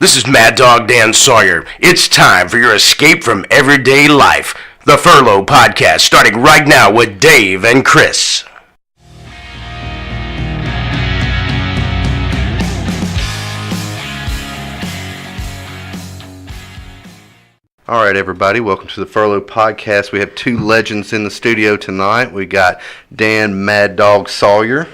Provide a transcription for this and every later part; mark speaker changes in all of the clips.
Speaker 1: This is Mad Dog Dan Sawyer. It's time for your escape from everyday life. The Furlough Podcast, starting right now with Dave and Chris.
Speaker 2: All right, everybody, welcome to the Furlough Podcast. We have two legends in the studio tonight. We got Dan Mad Dog Sawyer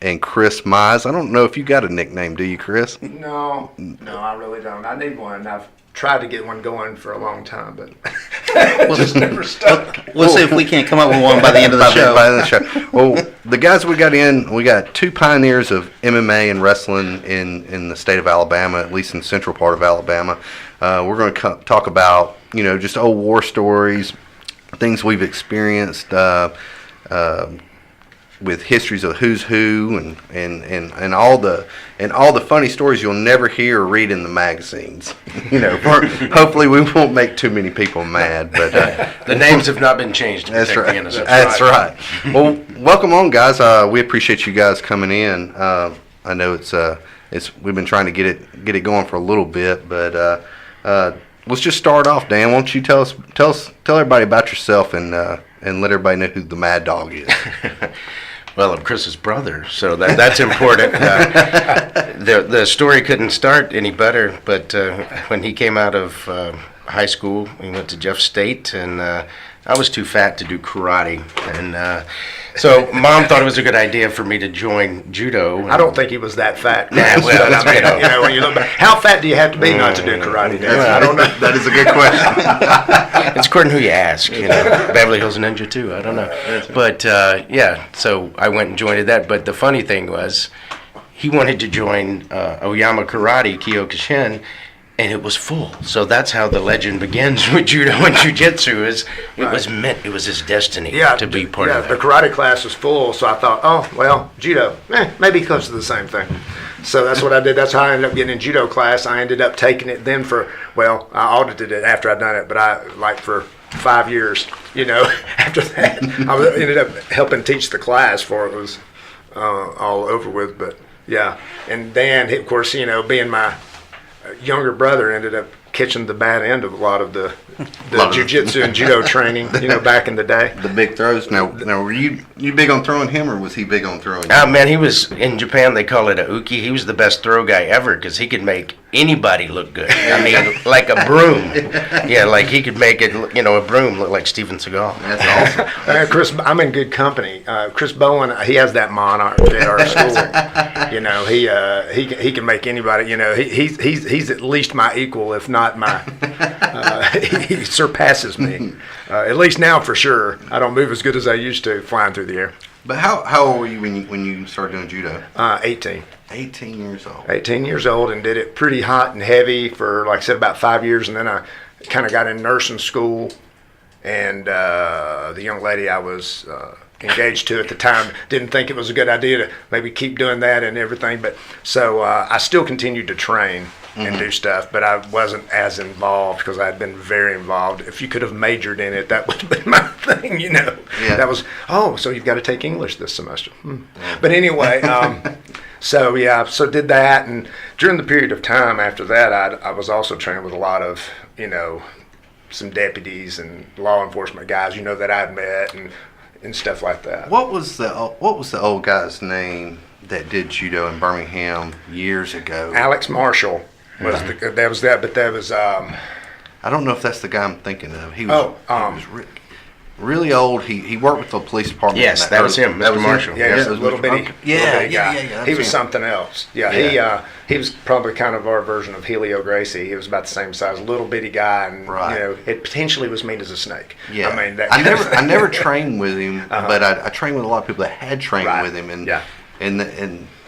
Speaker 2: and Chris Mize. I don't know if you got a nickname, do you, Chris?
Speaker 3: No, I really don't. I need one. I've tried to get one going for a long time, but it just never stuck.
Speaker 4: We'll see if we can't come up with one by the end of the show.
Speaker 2: By the end of the show. Well, the guys we got two pioneers of MMA and wrestling in the state of Alabama, at least in the central part of Alabama. We're going to talk about, just old war stories, things we've experienced with histories of who's who and all the funny stories you'll never hear or read in the magazines. Hopefully we won't make too many people mad, but
Speaker 1: the names have not been changed.
Speaker 2: That's right. That's right. Well, welcome on, guys. We appreciate you guys coming in. I know it's we've been trying to get it going for a little bit, but let's just start off. Dan, why don't you tell everybody about yourself and let everybody know who the Mad Dog is.
Speaker 1: Well, I'm Chris's brother, so that's important. The story couldn't start any better, but when he came out of high school, we went to Jeff State, and I was too fat to do karate, and so Mom thought it was a good idea for me to join judo.
Speaker 3: I don't think he was that fat.
Speaker 1: Nah, well,
Speaker 3: when you look back, how fat do you have to be not to do karate?
Speaker 2: I don't know. That is a good question.
Speaker 1: It's according to who you ask. Beverly Hills Ninja too. I don't know, but so I went and joined that. But the funny thing was, he wanted to join Oyama Karate Kyokushin. And it was full. So that's how the legend begins with judo and jiu-jitsu. It was his destiny to be part of it.
Speaker 3: The karate class was full, so I thought, judo, maybe close to the same thing. So that's what I did. That's how I ended up getting in judo class. I ended up taking it then I audited it after I'd done it, but for 5 years, after that, I ended up helping teach the class before it was all over with. But yeah, and Dan, of course, being my younger brother, ended up catching the bad end of a lot of the jiu-jitsu and judo training, back in the day.
Speaker 2: The big throws. Now were you big on throwing him, or was he big on throwing you?
Speaker 1: Man, he was, in Japan they call it a uki. He was the best throw guy ever because he could make anybody look good. I mean, like a broom. Yeah, like he could make it, a broom look like Steven Seagal.
Speaker 2: That's awesome.
Speaker 3: Chris, I'm in good company. Chris Bowen, he has that monarch at our school. He can make anybody. He's at least my equal, if not my. He surpasses me. At least now, for sure. I don't move as good as I used to flying through the air.
Speaker 2: But how old were you when you started doing judo?
Speaker 3: 18.
Speaker 2: 18 years old.
Speaker 3: 18 years old, and did it pretty hot and heavy for, like I said, about 5 years, and then I kind of got in nursing school, and the young lady I was engaged to at the time didn't think it was a good idea to maybe keep doing that and everything, but so I still continued to train and do stuff, but I wasn't as involved because I had been very involved. If you could have majored in it, that would have been my thing, Yeah. That was, so you've got to take English this semester. But anyway, so did that, and during the period of time after that, I was also training with a lot of, some deputies and law enforcement guys, that I'd met and stuff like that.
Speaker 2: What was the old guy's name that did judo in Birmingham years ago?
Speaker 3: Alex Marshall was
Speaker 2: I don't know if that's the guy I'm thinking of. He was really old. He worked with the police department.
Speaker 1: Yes, that was him, Mr. Marshall.
Speaker 3: Yeah, he was a little bitty
Speaker 2: guy.
Speaker 3: He was something else. Yeah, he was probably kind of our version of Helio Gracie. He was about the same size, little bitty guy, and it potentially was mean as a snake.
Speaker 2: Yeah, I mean, I never trained with him, but I trained with a lot of people that had trained with him, and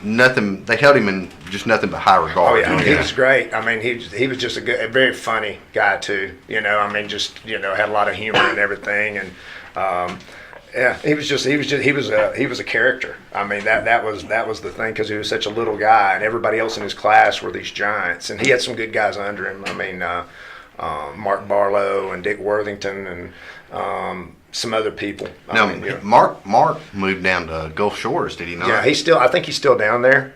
Speaker 2: nothing. They held him in just nothing but high regard.
Speaker 3: Oh yeah, he was great. I mean, he was just a very funny guy too. Had a lot of humor and everything, and he was a character. I mean, that was the thing, because he was such a little guy, and everybody else in his class were these giants, and he had some good guys under him. I mean, Mark Barlow and Dick Worthington and some other people.
Speaker 2: Mark moved down to Gulf Shores, did he not?
Speaker 3: Yeah, I think he's still down there.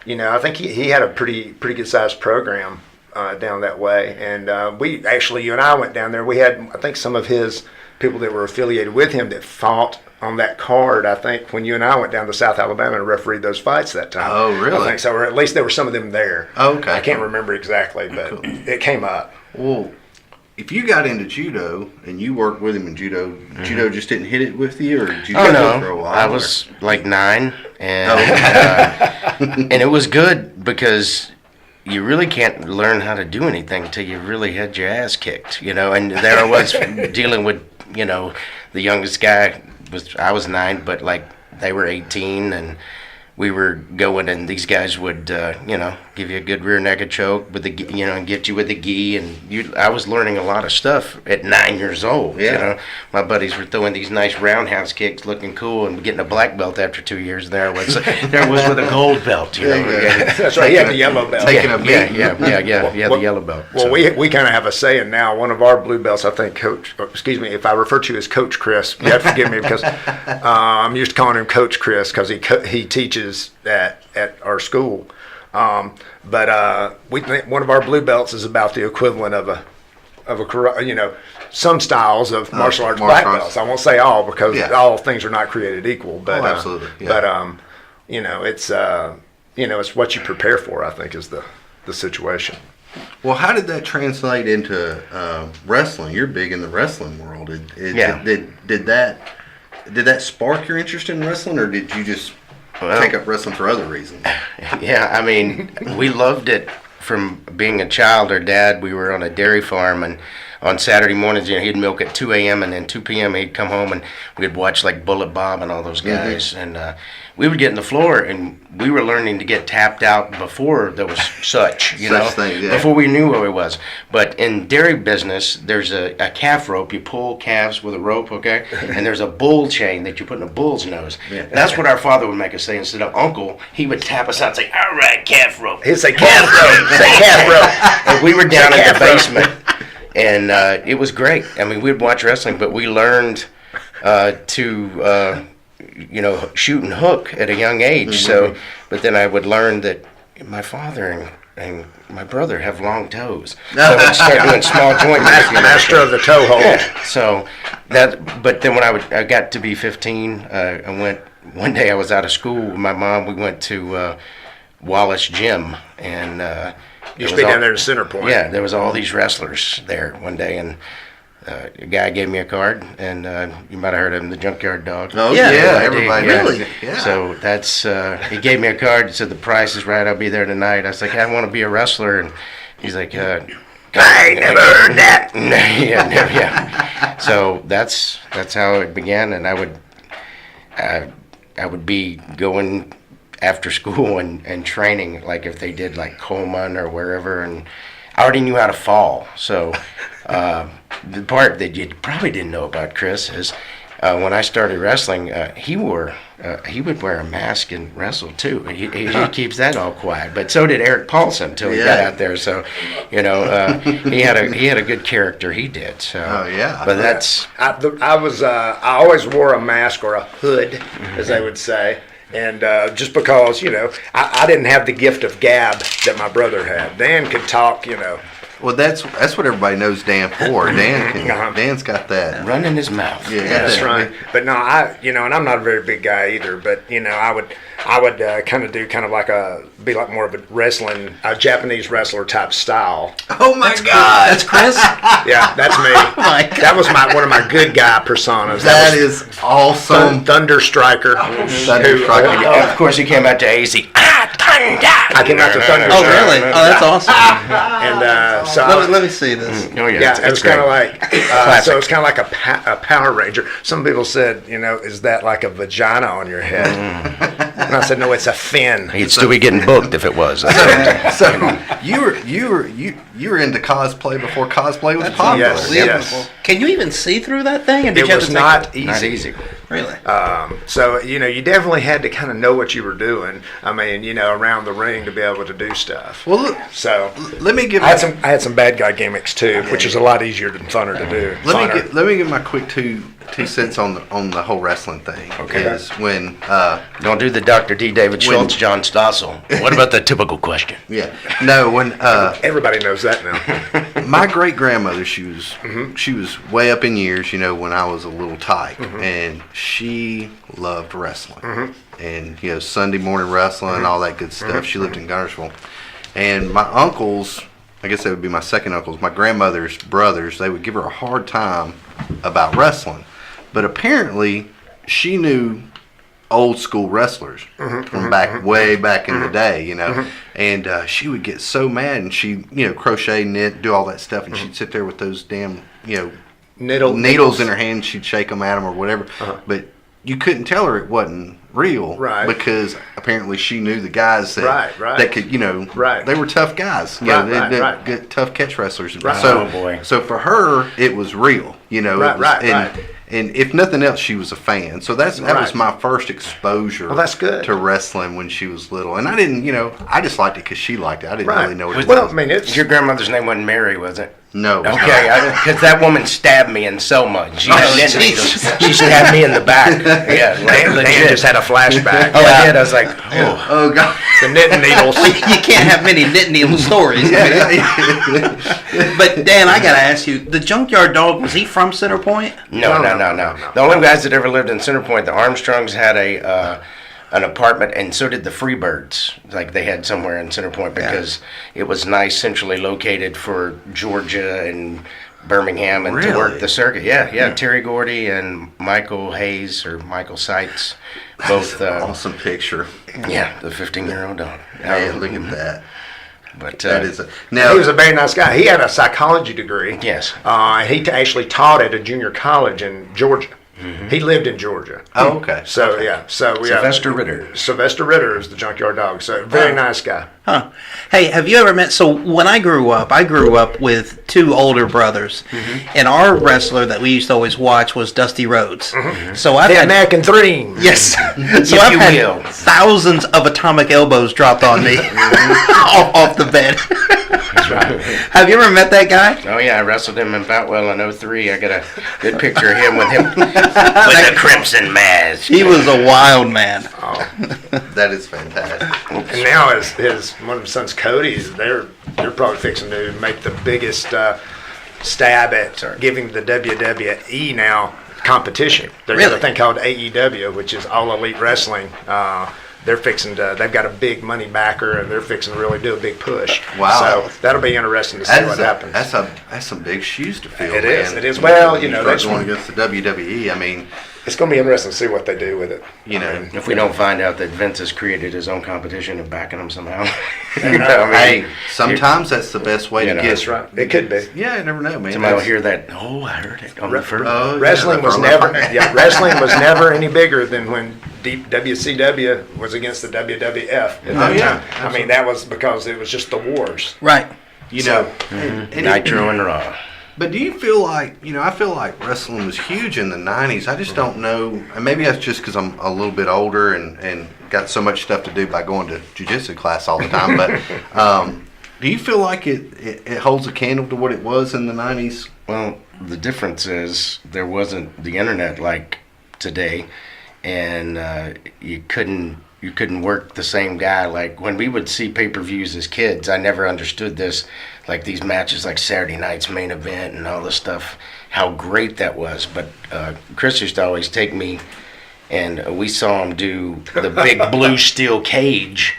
Speaker 3: I think he had a pretty good sized program down that way. And we actually, you and I went down there. We had, I think, some of his people that were affiliated with him that fought on that card, I think, when you and I went down to South Alabama and refereed those fights that time.
Speaker 2: Oh, really?
Speaker 3: I think so, or at least there were some of them there.
Speaker 2: Oh, okay.
Speaker 3: I can't remember exactly, but
Speaker 2: Cool.
Speaker 3: it came up.
Speaker 2: Well, if you got into judo and you worked with him in judo, judo just didn't hit it with you, or did you
Speaker 1: Oh
Speaker 2: do
Speaker 1: no,
Speaker 2: it for a while?
Speaker 1: I was like 9, and
Speaker 2: Oh.
Speaker 1: and it was good because you really can't learn how to do anything until you really had your ass kicked, And there I was dealing with, the youngest guy I was 9, but like they were 18, and we were going, and these guys would, give you a good rear naked choke with the, and get you with the gi, and I was learning a lot of stuff at 9 years old.
Speaker 2: Yeah.
Speaker 1: My buddies were throwing these nice roundhouse kicks, looking cool, and getting a black belt after 2 years. There I was with a gold belt.
Speaker 3: That's right. He had the yellow belt.
Speaker 2: Taking a beat.
Speaker 1: Yeah, the yellow belt.
Speaker 3: Well,
Speaker 1: So,
Speaker 3: we kind of have a saying now. One of our blue belts, I think, if I refer to you as Coach Chris, you have to forgive me because I'm used to calling him Coach Chris because he teaches at our school. But we think one of our blue belts is about the equivalent of a some styles of martial arts black belts. I won't say all because all things are not created equal. But
Speaker 2: absolutely. Yeah.
Speaker 3: But it's what you prepare for. I think is the situation.
Speaker 2: Well, how did that translate into wrestling? You're big in the wrestling world. Did that spark your interest in wrestling, or did you just take up wrestling for other reasons?
Speaker 1: Yeah, I mean, we loved it from being a child. Our dad, we were on a dairy farm, and on Saturday mornings, he'd milk at 2 a.m. and then 2 p.m. he'd come home, and we'd watch like Bullet Bob and all those guys. And we would get in the floor, and we were learning to get tapped out before there was such
Speaker 2: thing, yeah.
Speaker 1: before we knew what it was. But in dairy business, there's a calf rope. You pull calves with a rope, okay? And there's a bull chain that you put in a bull's nose. Yeah. That's what our father would make us say. Instead of uncle, he would tap us out and say, all right, calf rope.
Speaker 3: He'd say calf rope. Say calf rope.
Speaker 1: And we were down in the basement. And it was great. I mean, we'd watch wrestling, but we learned to shoot and hook at a young age. Mm-hmm. So, but then I would learn that my father and my brother have long toes. So I'd start doing small joint
Speaker 3: master of the toe hold.
Speaker 1: Yeah. So but then when I got to be 15, I went. One day I was out of school with my mom. We went to Wallace Gym, and
Speaker 3: you used to be down there in Center Point.
Speaker 1: Yeah, there was all these wrestlers there one day, and a guy gave me a card, and you might have heard of him, the Junkyard Dog.
Speaker 2: Oh yeah, everybody.
Speaker 4: Really?
Speaker 2: Yeah.
Speaker 1: So that's he gave me a card. Said the price is right. I'll be there tonight. I was like, I want to be a wrestler, and he's like,
Speaker 3: I ain't never heard that.
Speaker 1: yeah. So that's how it began, and I would be going after school and training, like if they did like Coleman or wherever, and I already knew how to fall. So the part that you probably didn't know about Chris is when I started wrestling, he would wear a mask and wrestle too. He keeps that all quiet, but so did Eric Paulson until he got out there. So he had a good character. He did. So, but that's
Speaker 3: I always wore a mask or a hood, as they would say. And just because, I didn't have the gift of gab that my brother had. Dan could talk,
Speaker 2: Well, that's what everybody knows Dan for. Dan's got that.
Speaker 1: Run in his mouth.
Speaker 2: Yeah,
Speaker 3: that's right. But no, and I'm not a very big guy either. But I would kind of like be like more of a Japanese wrestler type style.
Speaker 2: Oh my God,
Speaker 4: that's Chris.
Speaker 3: Yeah, that's me.
Speaker 4: Oh my God.
Speaker 3: That was one of my good guy personas.
Speaker 2: That is awesome.
Speaker 3: Thunder Striker.
Speaker 2: Thunder Striker.
Speaker 1: Of course, he came out to AZ. Thunder!
Speaker 3: I came out to Thunder
Speaker 4: Oh,
Speaker 3: Striker.
Speaker 4: really? Oh, that's awesome.
Speaker 3: And so
Speaker 4: let me see this.
Speaker 1: Oh yeah,
Speaker 3: yeah, it was kind of like
Speaker 1: Classic.
Speaker 3: so. It's kind of like a Power Ranger. Some people said, is that like a vagina on your head? And I said, no, it's a fin.
Speaker 1: He'd still be getting booked if it was.
Speaker 2: So you were into cosplay before cosplay was popular.
Speaker 3: Yes.
Speaker 4: Can you even see through that thing? And did
Speaker 3: It
Speaker 4: you have
Speaker 3: was
Speaker 4: to
Speaker 3: not easy.
Speaker 1: Not easy.
Speaker 4: Really?
Speaker 3: So, you definitely had to kind of know what you were doing. I mean, around the ring to be able to do stuff.
Speaker 2: Well, look,
Speaker 3: So,
Speaker 2: let me give
Speaker 3: I had some bad guy gimmicks too, which is a lot easier than funner to do.
Speaker 2: let me give my quick two cents on the whole wrestling thing.
Speaker 1: Okay.
Speaker 2: Is when
Speaker 1: Don't do the Dr. D. David Schultz, John Stossel. What about the typical question?
Speaker 2: when
Speaker 3: Everybody knows that now.
Speaker 2: my great grandmother, she was way up in years, when I was a little tyke, and she loved wrestling, and Sunday morning wrestling and all that good stuff. She lived in Gunnersville, and my uncles, I guess that would be my second uncles, my grandmother's brothers, they would give her a hard time about wrestling, but apparently she knew old school wrestlers from way back in the day, and she would get so mad, and she, crochet, knit, do all that stuff, and she'd sit there with those damn, needles in her hand. She'd shake them at them or whatever, but you couldn't tell her it wasn't real,
Speaker 3: Right.
Speaker 2: because apparently she knew the guys that that could,
Speaker 3: Right.
Speaker 2: they were tough guys,
Speaker 3: Right.
Speaker 2: good tough catch wrestlers.
Speaker 3: Right.
Speaker 2: So,
Speaker 1: Oh, boy.
Speaker 2: so for her, it was real, it was,
Speaker 3: Right.
Speaker 2: and if nothing else, she was a fan. So that was
Speaker 3: Right.
Speaker 2: my first exposure.
Speaker 3: Well, that's good.
Speaker 2: To wrestling when she was little, and I didn't, I just liked it because she liked it. I didn't really know what it
Speaker 3: Well,
Speaker 2: was.
Speaker 3: I mean, it's
Speaker 1: Your grandmother's name wasn't Mary, was it?
Speaker 2: No.
Speaker 1: Okay, because that woman stabbed me in Selma. She had knit
Speaker 4: jeez.
Speaker 1: needles. She stabbed me in the back. Yeah,
Speaker 3: Dan
Speaker 1: legit.
Speaker 3: just had a flashback.
Speaker 1: Oh, I did. I was like, oh.
Speaker 2: Oh God.
Speaker 3: The knitting needles.
Speaker 4: You can't have many knit needle stories. But Dan, I gotta ask you, the Junkyard Dog, was he from Center Point?
Speaker 1: No.
Speaker 3: No.
Speaker 1: The only guys that ever lived in Center Point, the Armstrongs had an apartment, and so did the Freebirds. Like they had somewhere in Center Point because it was nice, centrally located for Georgia and Birmingham, and to
Speaker 2: Really?
Speaker 1: work the circuit. Yeah. Terry Gordy and Michael Hayes or Michael Seitz, both.
Speaker 2: Awesome picture.
Speaker 1: Yeah, the 15-year-old dog.
Speaker 2: Man, look at that.
Speaker 1: But
Speaker 2: That is
Speaker 3: He was a very nice guy. He had a psychology degree.
Speaker 1: yes.
Speaker 3: He actually taught at a junior college in Georgia. He lived in Georgia.
Speaker 2: Oh, okay.
Speaker 3: So yeah,
Speaker 1: Sylvester Ritter.
Speaker 3: Sylvester Ritter is the Junkyard Dog. So very nice guy.
Speaker 4: Huh. Hey, have you ever met? So when I grew up with two older brothers, and our wrestler that we used to always watch was Dusty Rhodes. So I've
Speaker 3: Dan
Speaker 4: had
Speaker 3: McIntyre.
Speaker 4: yes, so
Speaker 1: If
Speaker 4: I've
Speaker 1: you
Speaker 4: had
Speaker 1: will.
Speaker 4: thousands of atomic elbows dropped on me off the bed.
Speaker 3: That's right.
Speaker 4: Have you ever met that guy?
Speaker 1: Oh yeah, I wrestled him in Boutwell in 03. I got a good picture of him with the Crimson Mask.
Speaker 4: He was a wild man.
Speaker 2: That is fantastic.
Speaker 3: And now his one of his sons, Cody, they're probably fixing to make the biggest stab at giving the WWE now competition. They've got
Speaker 4: Really?
Speaker 3: a thing called AEW, which is All Elite Wrestling. They're fixing to. They've got a big money backer, and they're fixing to really do a big push.
Speaker 2: Wow.
Speaker 3: So that'll be interesting to see what happens.
Speaker 2: That's some big shoes to fill.
Speaker 3: It is,
Speaker 2: man.
Speaker 3: it is. Well,
Speaker 2: you
Speaker 3: that's
Speaker 2: start going
Speaker 3: one-
Speaker 2: against the WWE. I mean,
Speaker 3: It's going to be interesting to see what they do with it.
Speaker 1: If we don't find out that Vince has created his own competition and backing him somehow.
Speaker 2: hey, sometimes that's the best way to get.
Speaker 3: That's right. It could be.
Speaker 2: Yeah, you never know, man.
Speaker 1: Somebody will hear that. Oh, I heard it on the first.
Speaker 2: Oh,
Speaker 3: Wrestling
Speaker 2: yeah,
Speaker 3: was
Speaker 2: the
Speaker 3: never
Speaker 2: first-
Speaker 3: wrestling was never any bigger than when WCW was against the WWF at that
Speaker 2: yeah,
Speaker 3: time. I mean, that was because it was just the wars.
Speaker 4: Right.
Speaker 2: You know,
Speaker 1: Mm-hmm. Nitro and Raw.
Speaker 2: But do you feel like, I feel like wrestling was huge in the 90s. I just don't know. And maybe that's just because I'm a little bit older and got so much stuff to do by going to jiu-jitsu class all the time. But do you feel like it holds a candle to what it was in the 90s?
Speaker 1: Well, the difference is there wasn't the internet like today, and you couldn't work the same guy. Like when we would see pay-per-views as kids, I never understood this. Like these matches, like Saturday night's main event and all this stuff, how great that was. But Chris used to always take me, and we saw him do the big blue steel cage.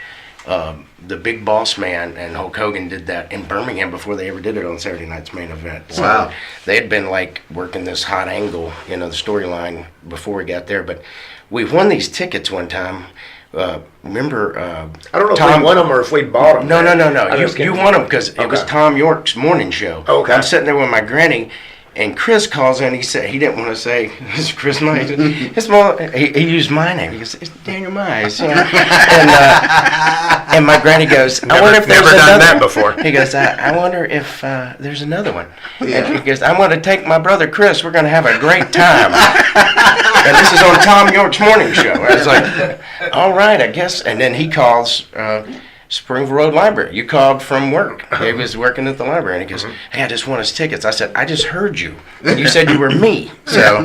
Speaker 1: The Big Boss Man and Hulk Hogan did that in Birmingham before they ever did it on Saturday night's main event. So
Speaker 2: Wow.
Speaker 1: they had been like working this hot angle, the storyline before we got there. But we won these tickets one time. Remember?
Speaker 3: I don't know if we won them or if we bought them.
Speaker 1: No. You won them because it was
Speaker 3: Okay.
Speaker 1: Tom York's morning show.
Speaker 3: Okay.
Speaker 1: I'm sitting there with my granny, And Chris calls in. He said he didn't want to say it's Chris Mize. His mom. He used my name. He goes, "It's Daniel Mize." You know? And my granny goes, "I wonder if there's
Speaker 3: never done
Speaker 1: another."
Speaker 3: that before.
Speaker 1: He goes, "I wonder if there's another one." And he goes, "I'm going to take my brother Chris. We're going to have a great time." And this is on Tom York's morning show. I was like, "All right, I guess." And then he calls. Springville Road Library. You called from work. He was working at the library, and he goes, "Hey, I just want his tickets." I said, "I just heard you. You said you were me." So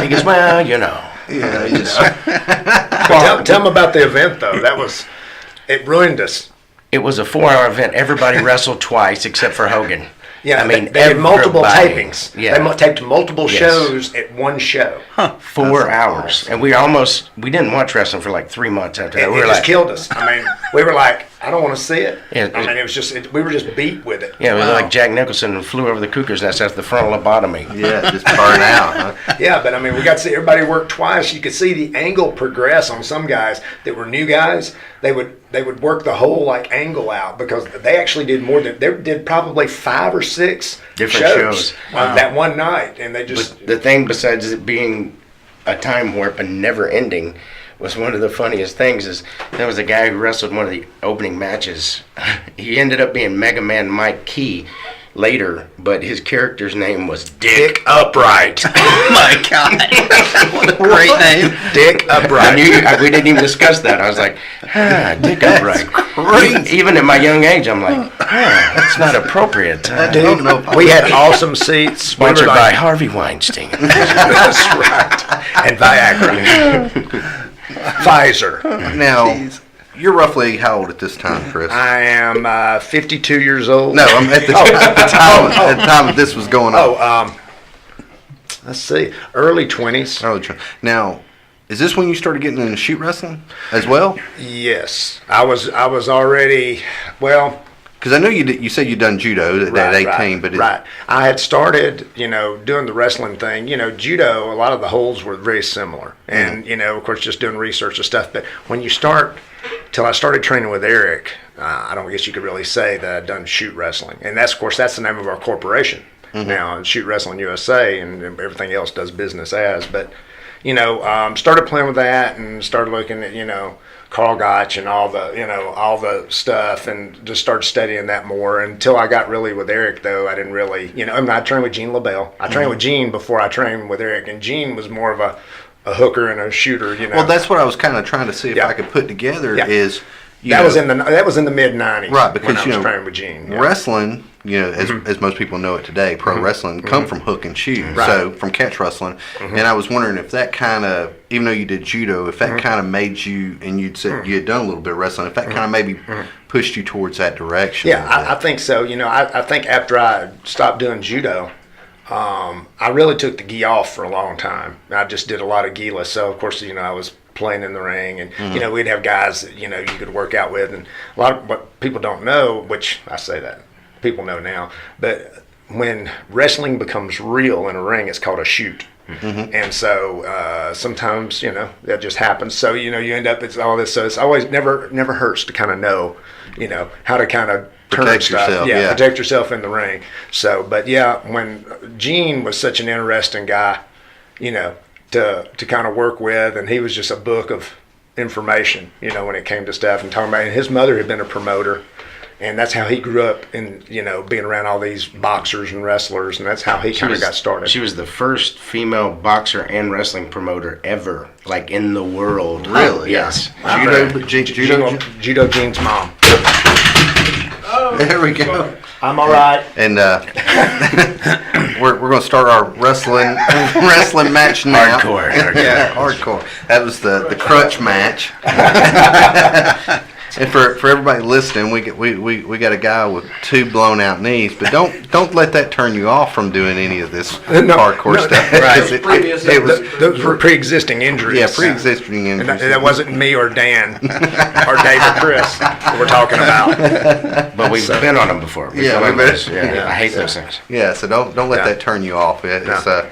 Speaker 1: he goes, "Well, you know."
Speaker 2: Yeah,
Speaker 1: He just-
Speaker 3: Tell them about the event though. It ruined us.
Speaker 1: it was a 4-hour event. Everybody wrestled twice except for Hogan.
Speaker 3: Yeah,
Speaker 1: I mean,
Speaker 3: they did multiple
Speaker 1: everybody.
Speaker 3: tapings.
Speaker 1: Yeah.
Speaker 3: They taped multiple
Speaker 1: Yes.
Speaker 3: shows at one show.
Speaker 1: 4 hours, and we didn't watch wrestling for like 3 months after that.
Speaker 3: It
Speaker 1: We were
Speaker 3: just
Speaker 1: like,
Speaker 3: killed us. I mean, we were like, I don't want to see it.
Speaker 1: Yeah,
Speaker 3: I mean, it was just, we were just beat with it.
Speaker 1: yeah, it was like Jack Nicholson flew over the cuckoo's nest after the frontal lobotomy.
Speaker 2: yeah, just burn out. Huh?
Speaker 3: Yeah, but I mean, we got to see everybody work twice. You could see the angle progress on some guys that were new guys. They would work the whole like angle out because they actually did more than they did probably 5 or 6
Speaker 1: Different shows.
Speaker 3: that one night, and they just
Speaker 1: But the thing, besides it being a time warp and never ending, was one of the funniest things is there was a guy who wrestled one of the opening matches. He ended up being Mega Man Mike Key later, but his character's name was Dick Upright.
Speaker 4: Oh my God! What a great name.
Speaker 3: Dick Upright.
Speaker 1: We didn't even discuss that. I was like, Dick Upright. Even at my young age, I'm like, that's not appropriate.
Speaker 2: don't know.
Speaker 3: We had awesome seats.
Speaker 1: Sponsored
Speaker 3: We were
Speaker 1: by
Speaker 3: like,
Speaker 1: Harvey Weinstein.
Speaker 3: That's right. And Viagra. Pfizer.
Speaker 2: Now, you're roughly how old at this time, Chris?
Speaker 3: I am 52 years old.
Speaker 2: No, I'm at the time that this was going on.
Speaker 3: Let's see, early 20s.
Speaker 2: Now, is this when you started getting into shoot wrestling as well?
Speaker 3: Yes, I was already, well,
Speaker 2: Because I know you said you'd done judo at 18, but
Speaker 3: right. I had started, doing the wrestling thing. Judo, a lot of the holds were very similar, and of course, just doing research and stuff. But when you start, till I started training with Eric, I don't guess you could really say that I'd done shoot wrestling, and that's the name of our corporation now, Shoot Wrestling USA, and everything else does business as. But started playing with that and started looking at Carl Gotch and all the stuff, and just started studying that more until I got really with Eric. Though I didn't really, I trained with Gene LaBelle. I trained with Gene before I trained with Eric, and Gene was more of a hooker and a shooter.
Speaker 2: Well, that's what I was kind of trying to see if
Speaker 3: Yeah.
Speaker 2: I could put together
Speaker 3: Yeah.
Speaker 2: is
Speaker 3: that was in the mid '90s,
Speaker 2: right, because
Speaker 3: when I was training with Gene. Yeah.
Speaker 2: wrestling, as most people know it today, pro wrestling come from hook and shoot,
Speaker 3: Right.
Speaker 2: so from catch wrestling. And I was wondering if that kind of, even though you did judo, if that kind of made you, and you'd said you had done a little bit of wrestling, if that kind of maybe pushed you towards that direction.
Speaker 3: Yeah, I think so. I think after I stopped doing judo, I really took the gi off for a long time. I just did a lot of gi-less. So of course, I was playing in the ring, and we'd have guys that you could work out with, and a lot of what people don't know, which I say that people know now, but when wrestling becomes real in a ring, it's called a shoot. And so sometimes that just happens. So you end up, it's all this. So it's always never hurts to kind of know how to kind of turn
Speaker 2: Protect
Speaker 3: stuff.
Speaker 2: yourself,
Speaker 3: Yeah,
Speaker 2: yeah.
Speaker 3: protect yourself in the ring. So, but yeah, when Gene was such an interesting guy, to kind of work with, and he was just a book of information, when it came to stuff and talking about. And his mother had been a promoter, and that's how he grew up in being around all these boxers and wrestlers, and that's how he kind of got started.
Speaker 1: She was the first female boxer and wrestling promoter ever, like in the world.
Speaker 2: Really?
Speaker 1: Yes.
Speaker 3: Judo Gene's mom.
Speaker 2: There we go.
Speaker 3: I'm all right.
Speaker 2: And we're going to start our wrestling match now.
Speaker 1: Hardcore.
Speaker 2: Yeah, hardcore. That was the crutch match. And for everybody listening, we got a guy with 2 blown out knees, but don't let that turn you off from doing any of this hardcore stuff.
Speaker 3: Right.
Speaker 2: It was
Speaker 3: Those were pre-existing injuries.
Speaker 2: yeah, pre-existing
Speaker 3: And
Speaker 2: injuries.
Speaker 3: that wasn't me or Dan or Dave or Chris that we're talking about.
Speaker 1: But we've been on them before.
Speaker 2: Yeah,
Speaker 1: done
Speaker 2: we've been-
Speaker 1: those. Yeah, I hate those things.
Speaker 2: Yeah, so don't let
Speaker 3: Yeah.
Speaker 2: that turn you off. It's
Speaker 3: No.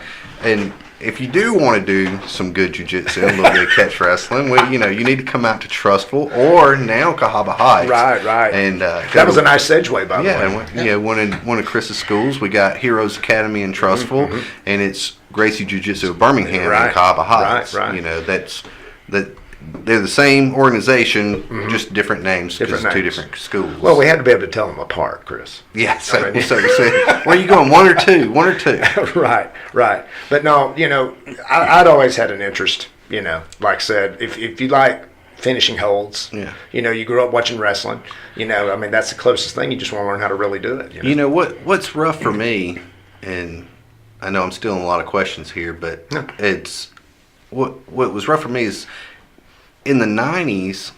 Speaker 2: and if you do want to do some good jiu-jitsu and a little bit of catch wrestling, you need to come out to Trustful or now Cahaba Heights.
Speaker 3: Right.
Speaker 2: And
Speaker 3: that was a nice segue, by the way.
Speaker 2: Yeah, one of Chris's schools. We got Heroes Academy in Trustful, and it's Gracie Jiu-Jitsu of Birmingham in Cahaba Heights.
Speaker 3: Right.
Speaker 2: You know, they're the same organization, just different names because it's two different schools.
Speaker 3: Well, we had to be able to tell them apart, Chris.
Speaker 2: Yeah, so where are you going? One or two?
Speaker 3: Right. But no, I'd always had an interest, like I said, if you like finishing holds, you grew up watching wrestling, that's the closest thing. You just want to learn how to really do it.
Speaker 2: You know what's rough for me, and I know I'm still in a lot of questions here, but it's what was rough for me is in the 90s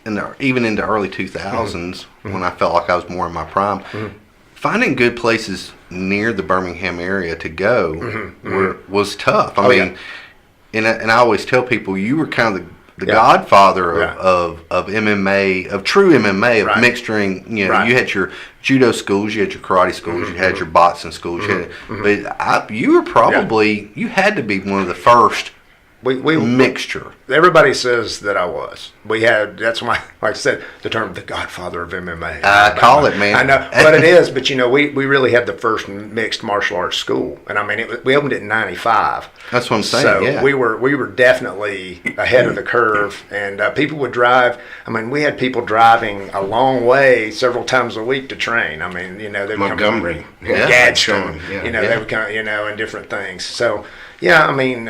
Speaker 2: and even into early 2000s when I felt like I was more in my prime, finding good places near the Birmingham area to go was tough. I mean, and I always tell people you were kind of the godfather of MMA, of true MMA, of mixed ring. You had your judo schools, you had your karate schools, you had your boxing schools, but you were probably you had to be one of the first. We mixture.
Speaker 3: Everybody says that I was. That's why, like I said, the term the godfather of MMA.
Speaker 2: I call it, man.
Speaker 3: I know what it is, but we really had the first mixed martial arts school, and I mean we opened it in '95.
Speaker 2: That's what I'm saying.
Speaker 3: So we were definitely ahead of the curve, and people would drive. I mean, we had people driving a long way several times a week to train. I mean, they would
Speaker 1: Montgomery,
Speaker 3: come from Gadsden, they would come, and different things. So I mean.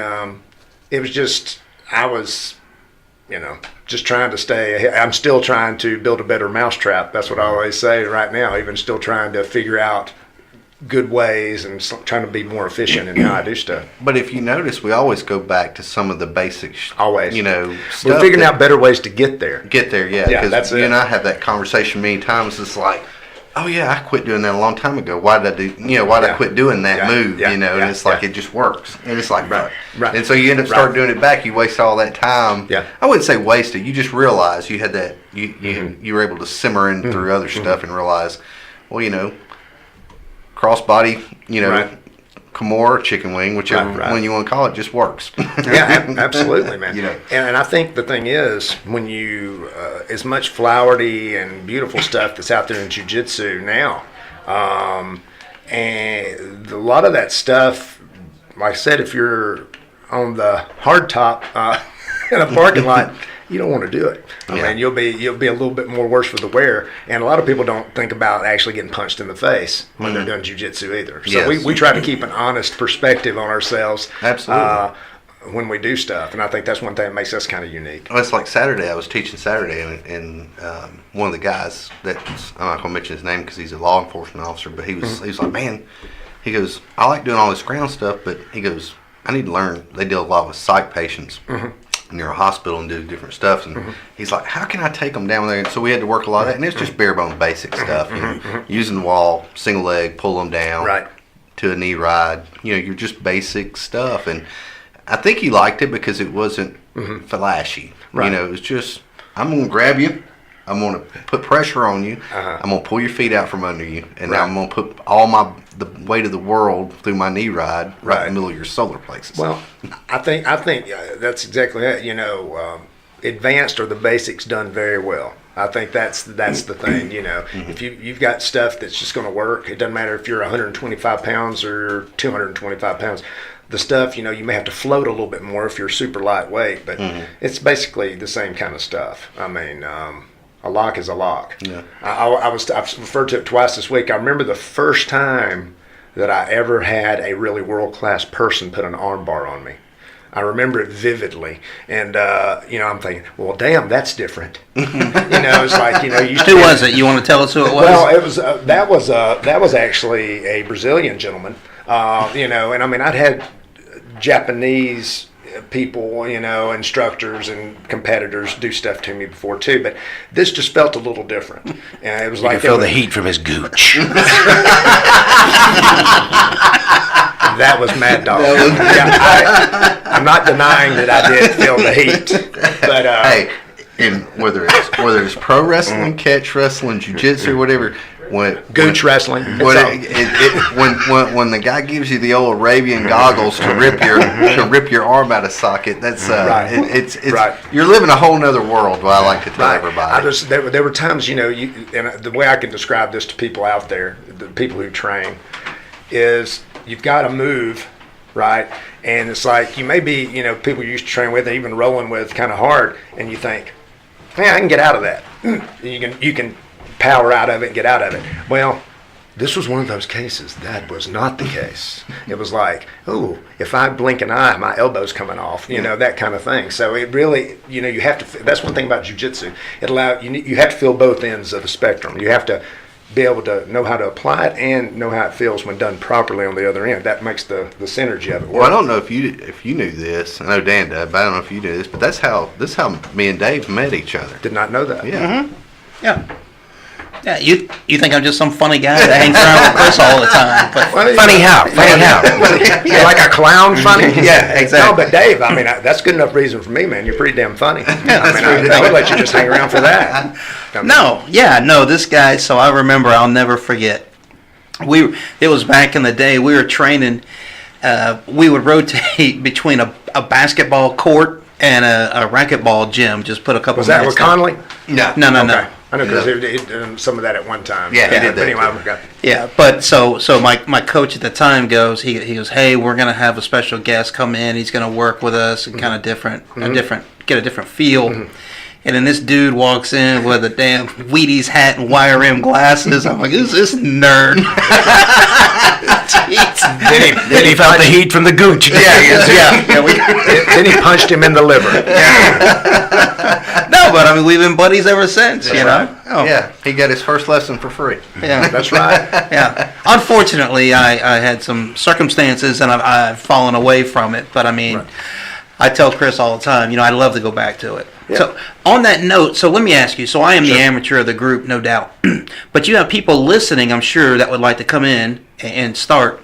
Speaker 3: It was just, I was, just trying to stay ahead. I'm still trying to build a better mousetrap. That's what I always say right now, even still trying to figure out good ways and trying to be more efficient in how I do stuff.
Speaker 2: But if you notice, we always go back to some of the basics.
Speaker 3: Always.
Speaker 2: Stuff
Speaker 3: we're figuring out better ways to get there.
Speaker 2: Yeah.
Speaker 3: Yeah, that's it.
Speaker 2: You and I have that conversation many times. It's like, oh yeah, I quit doing that a long time ago. Why did I do? Why did I quit doing that move? And it's like it just works, and it's like
Speaker 3: right.
Speaker 2: And so you end up starting doing it back. You waste all that time.
Speaker 3: Yeah.
Speaker 2: I wouldn't say waste it. You just realize you had that. You were able to simmer in through other stuff and realize, well, crossbody, Kimura, chicken wing, whichever one you want to call it, just works.
Speaker 3: Absolutely, man. And I think the thing is, when you, as much flowery and beautiful stuff that's out there in jiu-jitsu now, and a lot of that stuff, like I said, if you're on the hard top in a parking lot, you don't want to do it. I mean, you'll be a little bit more worse for the wear. And a lot of people don't think about actually getting punched in the face when they're doing jiu-jitsu either. So we try to keep an honest perspective on ourselves.
Speaker 2: Absolutely.
Speaker 3: When we do stuff, and I think that's one thing that makes us kind of unique.
Speaker 2: Well, it's like Saturday. I was teaching Saturday, and one of the guys I'm not going to mention his name because he's a law enforcement officer, but he was like, man, he goes, I like doing all this ground stuff, but he goes, I need to learn. They deal a lot with psych patients. Near a hospital and do different stuff, and he's like, how can I take them down there? And so we had to work a lot of that, and it's just bare bone basic stuff, using the wall, single leg, pull them down to a knee ride, you're just basic stuff. And I think he liked it because it wasn't flashy. It was just, I'm going to grab you, I'm going to put pressure on you, I'm going to pull your feet out from under you, and I'm going to put all the weight of the world through my knee ride right in the middle of your solar plexus.
Speaker 3: Well, I think that's exactly it. Advanced or the basics done very well. I think that's the thing. If you've got stuff that's just going to work, it doesn't matter if you're 125 pounds or 225 pounds. The stuff, you may have to float a little bit more if you're super lightweight, but it's basically the same kind of stuff. I mean, a lock is a lock. Yeah. I've referred to it twice this week. I remember the first time that I ever had a really world-class person put an arm bar on me. I remember it vividly, and I'm thinking, well, damn, that's different. It's like
Speaker 4: Who was it? You want to tell us who it was?
Speaker 3: Well, it was that was actually a Brazilian gentleman. And I mean, I'd had Japanese people, instructors and competitors do stuff to me before too, but this just felt a little different. And it was
Speaker 1: you could feel the heat from his gooch.
Speaker 3: That was Mad Dog. I'm not denying that I did feel the heat, but
Speaker 2: hey, and whether it's pro wrestling, catch wrestling, jiu-jitsu, whatever,
Speaker 3: Gooch wrestling.
Speaker 2: When the guy gives you the old Arabian goggles to rip your arm out of socket, that's
Speaker 3: Right.
Speaker 2: it's
Speaker 3: Right.
Speaker 2: You're living a whole nother world. What I like to tell everybody.
Speaker 3: There were times, and the way I can describe this to people out there, the people who train, is you've got to move, right? And it's like you may be, people you used to train with, and even rolling with, kind of hard, and you think, man, I can get out of that. You can power out of it and get out of it. Well, this was one of those cases. That was not the case. It was like, oh, if I blink an eye, my elbow's coming off, that kind of thing. So it really, you have to, that's one thing about jiu-jitsu. You have to feel both ends of the spectrum. You have to be able to know how to apply it and know how it feels when done properly on the other end. That makes the synergy of it work.
Speaker 2: Well, I don't know if you knew this. I know Dan did, but I don't know if you knew this. But this is how me and Dave met each other.
Speaker 3: Did not know that.
Speaker 2: Yeah.
Speaker 4: Yeah. Yeah, you think I'm just some funny guy that hangs around with Chris all the time? But
Speaker 1: Funny how?
Speaker 3: You're like a clown funny?
Speaker 4: Yeah, exactly.
Speaker 3: No, but Dave, that's good enough reason for me, man. You're pretty damn funny. I would let you just hang around for that.
Speaker 4: This guy, so I remember, I'll never forget. It was back in the day, we were training, we would rotate between a basketball court and a racquetball gym, just put a couple
Speaker 3: Was that
Speaker 4: minutes
Speaker 3: with Conley?
Speaker 4: No.
Speaker 3: Okay. I know because he did some of that at one time.
Speaker 2: Yeah, he did that.
Speaker 3: But anyway, I forgot.
Speaker 4: Yeah, but so my coach at the time goes, he goes, hey, we're gonna have a special guest come in. He's gonna work with us and kind of get a different feel. And then this dude walks in with a damn Wheaties hat and wire rim glasses. I'm like, who's this nerd?
Speaker 1: Then he felt the heat from the gooch.
Speaker 3: Then he punched him in the liver.
Speaker 4: No, but I mean, we've been buddies ever since,
Speaker 3: Right.
Speaker 4: Oh.
Speaker 2: Yeah, he got his first lesson for free.
Speaker 4: Yeah.
Speaker 3: That's right.
Speaker 4: Yeah. Unfortunately, I had some circumstances and I've fallen away from it. But I mean,
Speaker 3: Right.
Speaker 4: I tell Chris all the time, I'd love to go back to it.
Speaker 3: Yeah.
Speaker 4: So on that note, so let me ask you, so I am the amateur of the group, no doubt. But you have people listening, I'm sure, that would like to come in and start.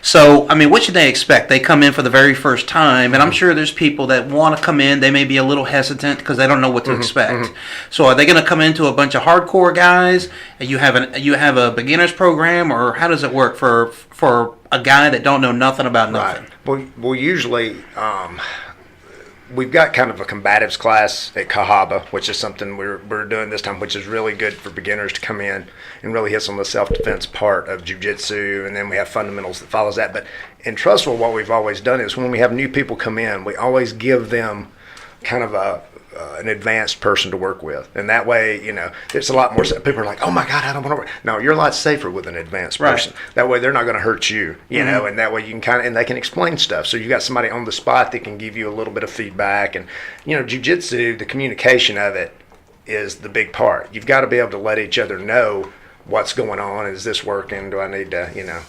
Speaker 4: So, I mean, what should they expect? They come in for the very first time, and I'm sure there's people that want to come in. They may be a little hesitant because they don't know what to expect. So, are they going to come into a bunch of hardcore guys? You have a beginners program, or how does it work for a guy that don't know nothing about nothing?
Speaker 3: Right. Well, usually we've got kind of a combatives class at Cahaba, which is something we're doing this time, which is really good for beginners to come in and really hit some of the self-defense part of jiu-jitsu, and then we have fundamentals that follows that. But in Trustful, what we've always done is when we have new people come in, we always give them kind of an advanced person to work with, and that way, it's a lot more. People are like, "Oh my God, I don't want to work." No, you're a lot safer with an advanced person.
Speaker 4: Right.
Speaker 3: That way, they're not going to hurt you, and that way you can and they can explain stuff. So you got somebody on the spot that can give you a little bit of feedback, and jiu-jitsu, the communication of it is the big part. You've got to be able to let each other know what's going on. Is this working? Do I need to,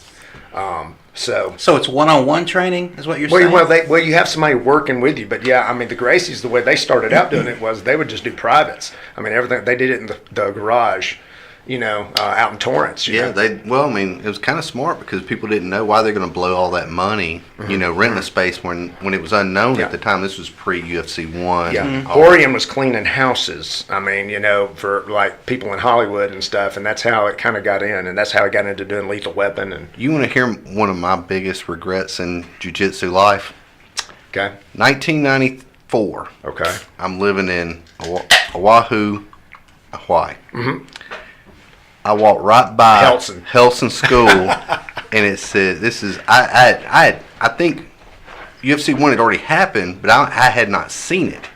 Speaker 3: So
Speaker 4: it's one-on-one training, is what you're saying?
Speaker 3: Well, you have somebody working with you, but yeah, I mean, the Gracies, the way they started out doing it was they would just do privates. I mean, everything they did it in the garage, out in Torrance.
Speaker 2: Yeah, it was kind of smart because people didn't know why they're going to blow all that money, renting a space when it was unknown at the time. This was pre-UFC 1.
Speaker 3: Yeah, Orion was cleaning houses. I mean, for like people in Hollywood and stuff, and that's how it kind of got in, and that's how it got into doing Lethal Weapon. And
Speaker 2: you want to hear one of my biggest regrets in jiu-jitsu life?
Speaker 3: Okay.
Speaker 2: 1994.
Speaker 3: Okay.
Speaker 2: I'm living in Oahu, Hawaii. I walked right by Helson School, and it said, "This is." I think UFC 1 had already happened, but I had not seen it.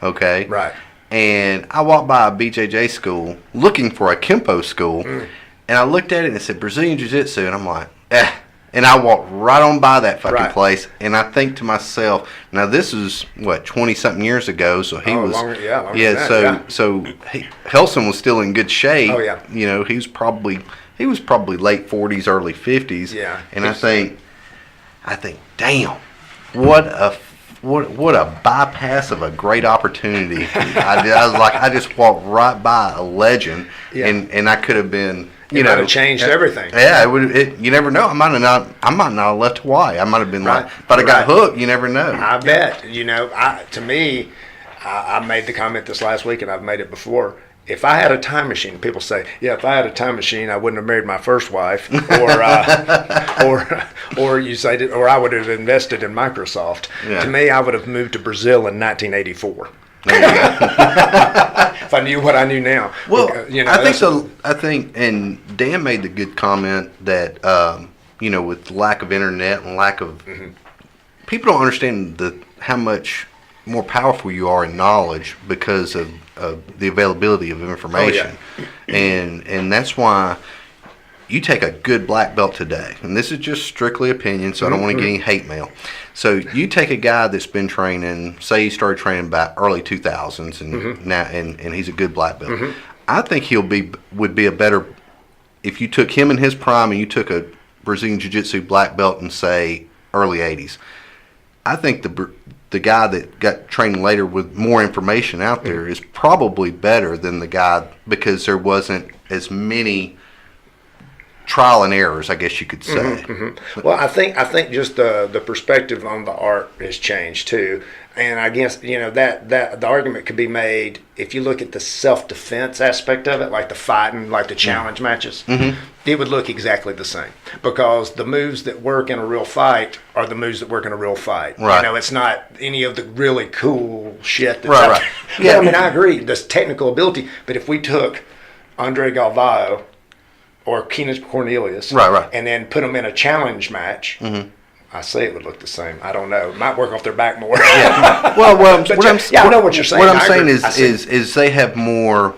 Speaker 2: Okay.
Speaker 3: Right.
Speaker 2: And I walked by a BJJ school looking for a Kempo school, and I looked at it and it said Brazilian Jiu-Jitsu, and I'm like, eh. And I walked right on by that fucking place, and I think to myself, now this is what 20-something years ago, so he was
Speaker 3: longer than that,
Speaker 2: so Helson was still in good shape.
Speaker 3: Oh yeah,
Speaker 2: he was probably late 40s, early 50s.
Speaker 3: Yeah,
Speaker 2: and I think, damn, what a bypass of a great opportunity. I was like, I just walked right by a legend, and I could have been.
Speaker 3: It might have changed everything.
Speaker 2: Yeah, it would. You never know. I might not have left Hawaii. I might have been like, but I got hooked. You never know.
Speaker 3: I bet. To me, I made the comment this last week, and I've made it before. if I had a time machine, people say, yeah, if I had a time machine, I wouldn't have married my first wife, or you say, or I would have invested in Microsoft.
Speaker 2: Yeah.
Speaker 3: To me, I would have moved to Brazil in 1984. If I knew what I knew now.
Speaker 2: Well,
Speaker 3: you know,
Speaker 2: I think so. I think, and Dan made the good comment that with lack of internet and lack of people don't understand how much more powerful you are in knowledge because of the availability of information, and that's why you take a good black belt today, and this is just strictly opinion, so I don't want to get any hate mail. So you take a guy that's been training, say he started training about early 2000s, and now and he's a good black belt. I think would be a better if you took him in his prime and you took a Brazilian Jiu-Jitsu black belt in say early 80s. I think the guy that got trained later with more information out there is probably better than the guy because there wasn't as many trial and errors, I guess you could say.
Speaker 3: Well, I think just the perspective on the art has changed too, and I guess that the argument could be made if you look at the self-defense aspect of it, like the fighting, like the challenge matches. It would look exactly the same because the moves that work in a real fight are the moves that work in a real fight.
Speaker 2: Right.
Speaker 3: It's not any of the really cool shit. That's
Speaker 2: Right.
Speaker 3: Yeah, I mean, I agree. This technical ability, but if we took Andre Galvao or Keenan Cornelius,
Speaker 2: Right.
Speaker 3: and then put them in a challenge match, I say it would look the same. I don't know. It might work off their back more.
Speaker 2: Well,
Speaker 3: I know what you're saying.
Speaker 2: What I'm
Speaker 3: I
Speaker 2: saying
Speaker 3: agree.
Speaker 2: is they have more.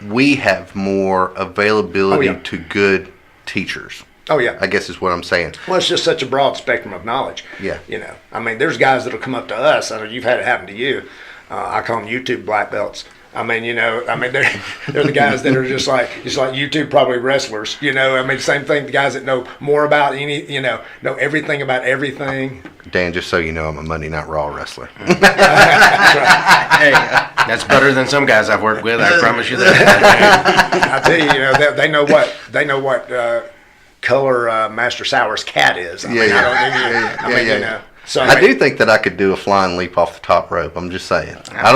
Speaker 2: We have more availability
Speaker 3: Oh, yeah.
Speaker 2: to good teachers.
Speaker 3: Oh yeah.
Speaker 2: I guess is what I'm saying.
Speaker 3: Well, it's just such a broad spectrum of knowledge.
Speaker 2: Yeah.
Speaker 3: I mean, there's guys that'll come up to us. I know you've had it happen to you. I call them YouTube black belts. I mean, they're the guys that are just like YouTube probably wrestlers. I mean, same thing. The guys that know more about know everything about everything.
Speaker 2: Dan, just so you know, I'm a Monday Night Raw wrestler.
Speaker 1: Hey, that's better than some guys I've worked with. I promise you that.
Speaker 3: I tell you, they know what color Master Sour's cat is. I mean,
Speaker 2: Yeah.
Speaker 3: So
Speaker 2: I do think that I could do a flying leap off the top rope. I'm just saying. I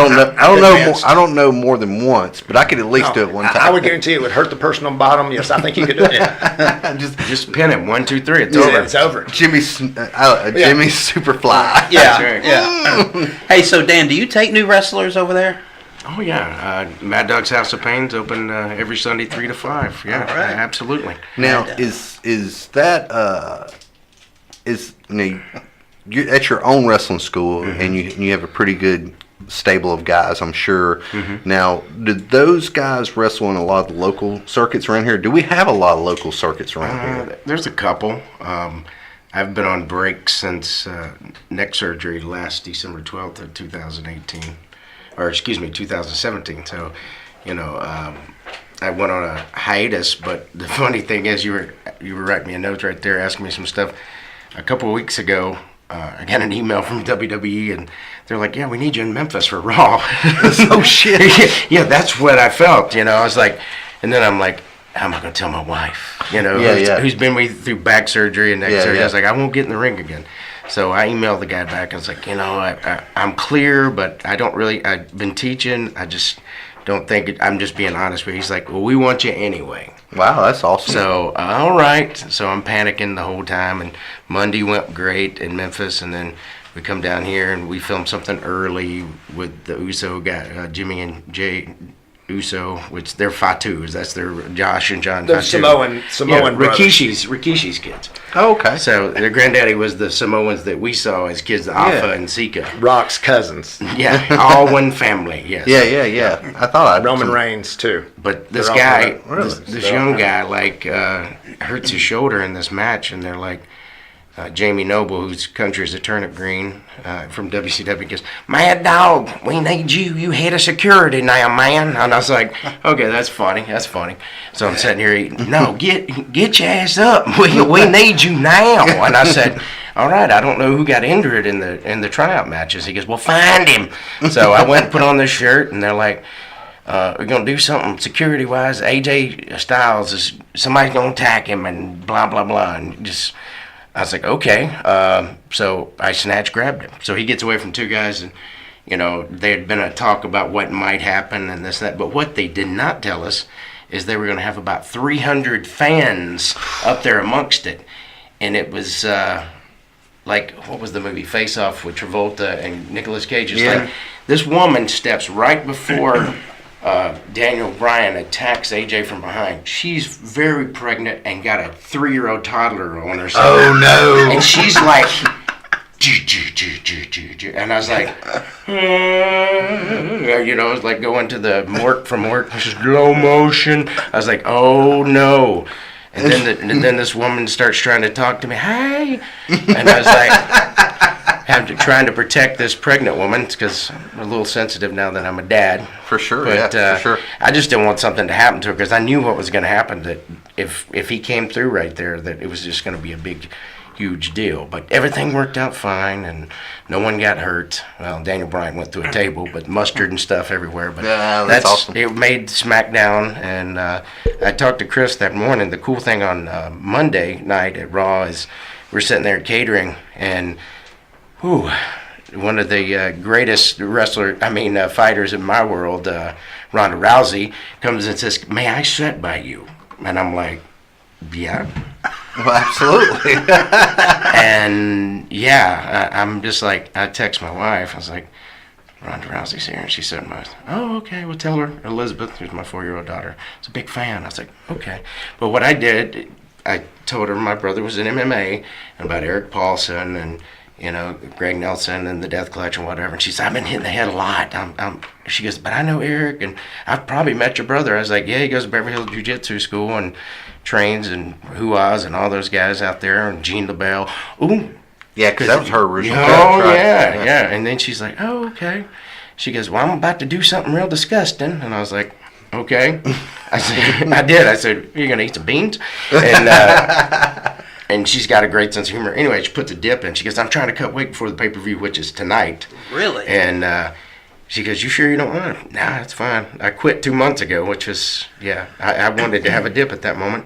Speaker 2: don't know more than once, but I could at least do it one time.
Speaker 3: I would guarantee it would hurt the person on bottom. Yes, I think you could do it.
Speaker 1: Just pin him. 1, 2, 3. It's
Speaker 3: Yeah,
Speaker 1: over.
Speaker 3: it's over.
Speaker 2: Jimmy's Superfly.
Speaker 4: Yeah. Hey, so Dan, do you take new wrestlers over there?
Speaker 1: Oh yeah, Mad Dog's House of Pain's open every Sunday 3 to 5. Yeah,
Speaker 4: All right.
Speaker 1: absolutely.
Speaker 2: Now, is that you're at your own wrestling school and you have a pretty good stable of guys, I'm sure. Now, did those guys wrestle in a lot of the local circuits around here? Do we have a lot of local circuits around here?
Speaker 1: There's a couple. I've been on break since neck surgery last December 12th of 2018, or excuse me, 2017. So, I went on a hiatus. But the funny thing is, you were writing me a note right there, asking me some stuff. A couple of weeks ago, I got an email from WWE, and they're like, "Yeah, we need you in Memphis for Raw."
Speaker 2: Oh shit!
Speaker 1: Yeah, that's what I felt. I was like, and then I'm like, how am I going to tell my wife? Who's been through back surgery and neck surgery? I was like, I won't get in the ring again. So I emailed the guy back. I was like, I'm clear, but I don't really. I've been teaching. I just don't think it, I'm just being honest with you. He's like, well, we want you anyway.
Speaker 2: Wow, that's awesome.
Speaker 1: So all right. So I'm panicking the whole time. And Monday went great in Memphis, and then we come down here and we filmed something early with the Uso guy, Jimmy and Jay Uso, which they're Fatus. That's their Josh and John.
Speaker 3: The
Speaker 1: Fatu.
Speaker 3: Samoan brothers.
Speaker 1: Rikishi's kids.
Speaker 2: Oh, okay.
Speaker 1: So their granddaddy was the Samoans that we saw as kids, the Alpha and Sika.
Speaker 3: Rock's cousins.
Speaker 1: Yeah, all one family. Yes.
Speaker 2: Yeah. I thought I'd
Speaker 3: Roman Reigns too.
Speaker 1: But this
Speaker 3: They're all
Speaker 1: guy,
Speaker 3: really-
Speaker 1: this young guy, hurts his shoulder in this match, and they're like, Jamie Noble, whose country is a turnip green, from WCW, goes, "Mad Dog, we need you. You head of security now, man." And I was like, "Okay, that's funny. So I'm sitting here eating. No, get your ass up. We need you now. And I said, "All right. I don't know who got injured in the tryout matches." He goes, "Well, find him." So I went and put on this shirt, and they're like, "We're gonna do something security wise. AJ Styles somebody's gonna attack him and blah blah blah." And just, I was like, okay. So I snatch grabbed him. So he gets away from two guys, and you know, there had been a talk about what might happen and this and that. But what they did not tell us is they were going to have about 300 fans up there amongst it. And it was like, what was the movie, Face Off with Travolta and Nicolas Cage? It's like, this woman steps right before Daniel Bryan attacks AJ from behind. She's very pregnant and got a 3-year-old toddler on her side.
Speaker 2: Oh, no.
Speaker 1: And she's like, and I was like, you know, it's like going to the Mort from Mort, slow motion. I was like, oh no. And then this woman starts trying to talk to me, hey. And I was like, trying to protect this pregnant woman because I'm a little sensitive now that I'm a dad.
Speaker 2: For sure,
Speaker 1: But
Speaker 2: for sure.
Speaker 1: I just didn't want something to happen to her because I knew what was going to happen, that if he came through right there, that it was just going to be a big, huge deal. But everything worked out fine, and no one got hurt. Well, Daniel Bryan went through a table, but mustard and stuff everywhere. But
Speaker 2: Yeah, that's awesome.
Speaker 1: It made SmackDown, and I talked to Chris that morning. The cool thing on Monday night at Raw is we're sitting there catering, and one of the greatest fighters in my world, Ronda Rousey, comes and says, "May I sit by you?" And I'm like, "Yeah."
Speaker 2: Well, absolutely.
Speaker 1: And yeah, I'm just like, I text my wife. I was like, Ronda Rousey's here, and she said, "Oh, okay. Well, tell her Elizabeth, who's my 4-year-old daughter, is a big fan." I was like, "Okay." But what I did, I told her my brother was in MMA and about Eric Paulson and, you know, Greg Nelson and the Death Clutch and whatever. And she said, "I've been hitting the head a lot." She goes, "But I know Eric, and I've probably met your brother." I was like, "Yeah, he goes to Beverly Hills Jiu-Jitsu school and trains and Huaz and all those guys out there, and Jean LaBelle." Ooh.
Speaker 2: Yeah, because that was her original
Speaker 1: Oh,
Speaker 2: coach, right?
Speaker 1: yeah. And then she's like, "Oh, okay." She goes, "Well, I'm about to do something real disgusting." And I was like, "Okay." I said, I did. I said, "You're going to eat some beans?" And and she's got a great sense of humor. Anyway, she puts a dip in. She goes, "I'm trying to cut weight before the pay-per-view, which is tonight."
Speaker 4: Really?
Speaker 1: And she goes, "You sure you don't want it?" "Nah, it's fine. I quit 2 months ago," which was, I wanted to have a dip at that moment.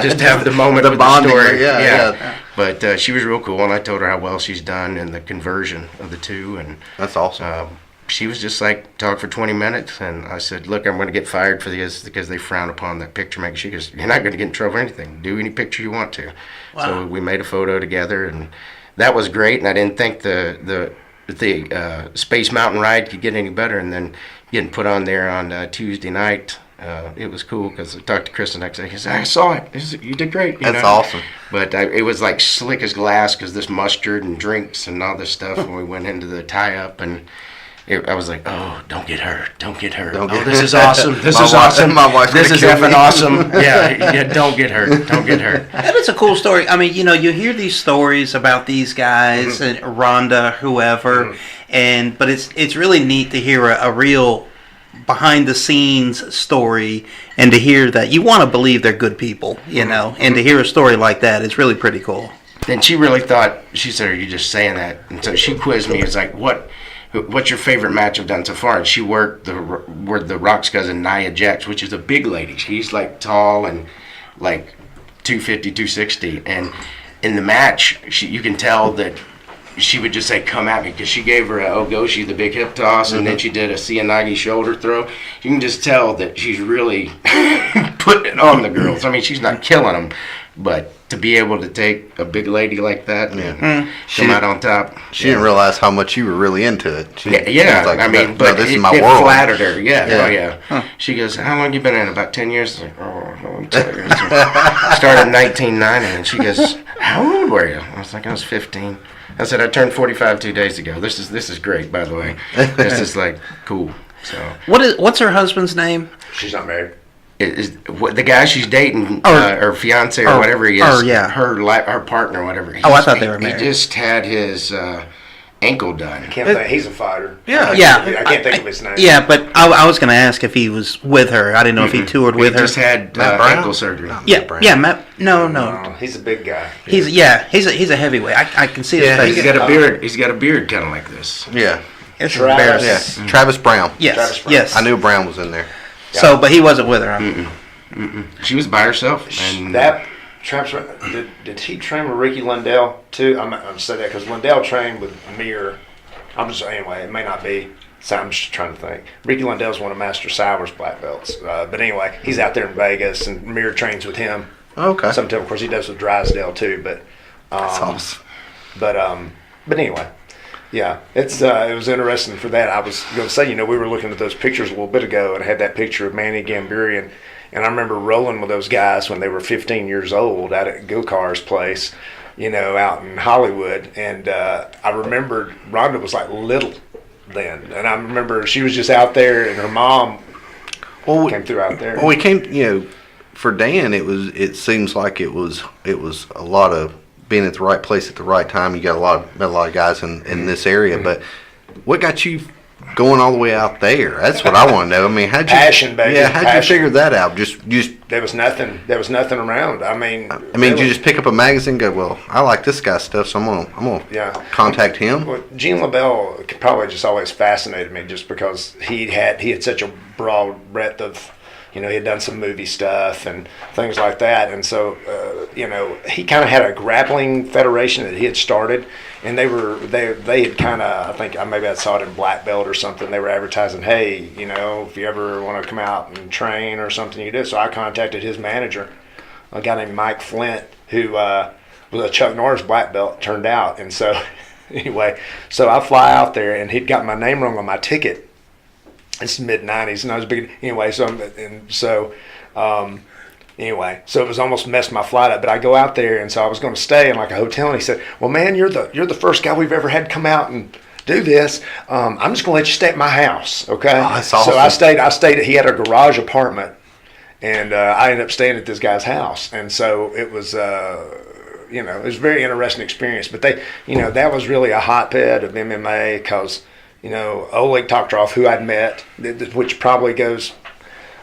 Speaker 1: Just to have the moment
Speaker 2: The
Speaker 1: with
Speaker 2: bonding,
Speaker 1: the story.
Speaker 2: yeah.
Speaker 1: But she was real cool, and I told her how well she's done in the conversion of the two. And
Speaker 2: That's awesome.
Speaker 1: she was just like, talk for 20 minutes. And I said, "Look, I'm going to get fired for this because they frown upon that picture making." She goes, "You're not going to get in trouble for anything. Do any picture you want to."
Speaker 4: Wow.
Speaker 1: So we made a photo together, and that was great. And I didn't think the Space Mountain ride could get any better. And then getting put on there on Tuesday night, it was cool because I talked to Chris the next day. He said, "I saw it. You did great." You
Speaker 2: That's
Speaker 1: know?
Speaker 2: awesome.
Speaker 1: But it was like slick as glass because this mustard and drinks and all this stuff when we went into the tie-up. And I was like, "Oh, don't get hurt. Don't get hurt.
Speaker 2: Don't
Speaker 1: Oh,
Speaker 2: get
Speaker 1: this
Speaker 2: hurt."
Speaker 1: is awesome. This
Speaker 2: My
Speaker 1: is
Speaker 2: wife-
Speaker 1: awesome.
Speaker 2: my wife's
Speaker 1: This
Speaker 2: gonna
Speaker 1: is
Speaker 2: kill
Speaker 1: effing
Speaker 2: me.
Speaker 1: awesome." Yeah, don't get hurt. Don't get hurt.
Speaker 4: That is a cool story. I mean, you know, you hear these stories about these guys and Rhonda, whoever, but it's really neat to hear a real behind the scenes story, and to hear that you want to believe they're good people, you know, and to hear a story like that is really pretty cool.
Speaker 1: And she really thought, she said, "Are you just saying that?" And so she quizzed me. It's like, what's your favorite match I've done so far? And she worked the Rock's cousin, Nia Jax, which is a big lady. She's like tall and like 250, 260. And in the match, you can tell that she would just say, "Come at me," because she gave her a Ogoshi, the big hip toss, and then she did a Cianagi shoulder throw. You can just tell that she's really putting it on the girls. I mean, she's not killing them, but to be able to take a big lady like that and come out on top.
Speaker 2: She didn't realize how much you were really into it. She was like,
Speaker 1: I mean,
Speaker 2: no,
Speaker 1: but
Speaker 2: this
Speaker 1: it,
Speaker 2: is my
Speaker 1: it
Speaker 2: world.
Speaker 1: flattered her. Yeah.
Speaker 2: Yeah.
Speaker 1: Oh, yeah.
Speaker 4: Huh.
Speaker 1: She goes, "How long you been in?" "About 10 years." I was like, "Oh, let me tell you." Started in 1990, and she goes, "How old were you?" I was like, "I was 15. I said, "I turned 45 2 days ago." This is great, by the way. This is like cool. So
Speaker 4: What's her husband's name?
Speaker 3: She's not married.
Speaker 1: is what the guy she's dating,
Speaker 4: Or-
Speaker 1: or fiance or whatever he is,
Speaker 4: or, yeah.
Speaker 1: her partner, whatever.
Speaker 4: Oh, I thought they were married.
Speaker 1: He just had his ankle done.
Speaker 3: Can't think. He's a fighter.
Speaker 2: Yeah.
Speaker 4: Yeah.
Speaker 3: I can't think of his name.
Speaker 4: Yeah, but I was going to ask if he was with her. I didn't know if he toured with
Speaker 1: He
Speaker 4: her.
Speaker 1: just had
Speaker 2: Matt Brown?
Speaker 1: ankle surgery.
Speaker 4: Yeah,
Speaker 2: Brown.
Speaker 4: yeah, Matt. No.
Speaker 3: No, he's a big guy.
Speaker 4: He's a heavyweight. I can see his
Speaker 2: Yeah,
Speaker 4: face.
Speaker 1: He's got a beard. He's got a beard kind of like this.
Speaker 2: Yeah.
Speaker 4: It's
Speaker 3: Travis.
Speaker 4: embarrassing.
Speaker 2: Yeah. Travis Brown.
Speaker 4: Yes,
Speaker 3: Travis Brown.
Speaker 4: yes.
Speaker 2: I knew Brown was in there.
Speaker 4: So, but he wasn't with her. Huh?
Speaker 1: She was by herself. And
Speaker 3: That Travis, did he train with Ricky Lundell too? I'm saying that because Lundell trained with Amir Anyway, it may not be. So I'm just trying to think. Ricky Lundell's one of Master Sawyer's black belts. But anyway, he's out there in Vegas, and Mir trains with him.
Speaker 2: Okay.
Speaker 3: Sometimes, of course, he does with Drysdale too. But
Speaker 2: That's awesome.
Speaker 3: but anyway, yeah, it was interesting for that. I was going to say, we were looking at those pictures a little bit ago, and I had that picture of Manny Gamburian, and I remember rolling with those guys when they were 15 years old out at Gokar's place, out in Hollywood, and I remembered Rhonda was like little then, and I remember she was just out there, and her mom came through out there.
Speaker 2: Well, we came, for Dan, it seems like it was a lot of being at the right place at the right time. You got met a lot of guys in this area, but what got you going all the way out there? That's what I want to know. I mean, how'd you
Speaker 3: passion, baby?
Speaker 2: Yeah, how'd you figure that out? Just
Speaker 3: there was nothing around. I mean,
Speaker 2: did you just pick up a magazine and go, well, I like this guy's stuff, so I'm gonna contact him?
Speaker 3: Well, Gene LaBelle probably just always fascinated me, just because he had such a broad breadth of, he had done some movie stuff and things like that, and so he kind of had a grappling federation that he had started, and they had kind of, I think maybe I saw it in Black Belt or something. They were advertising, hey, if you ever want to come out and train or something, you do. So I contacted his manager, a guy named Mike Flint, who was a Chuck Norris black belt, turned out, and so anyway, so I fly out there, and he'd got my name wrong on my ticket. It's mid-'90s, and I was big. Anyway, so it was almost messed my flight up. But I go out there, and so I was going to stay in like a hotel, and he said, "Well, man, you're the first guy we've ever had come out and do this. I'm just going to let you stay at my house, okay?"
Speaker 2: Oh, that's awesome.
Speaker 3: So I stayed. He had a garage apartment, and I ended up staying at this guy's house, and so it was. It was a very interesting experience. But that was really a hotbed of MMA because. Oleg Toktarov, who I'd met, which probably goes,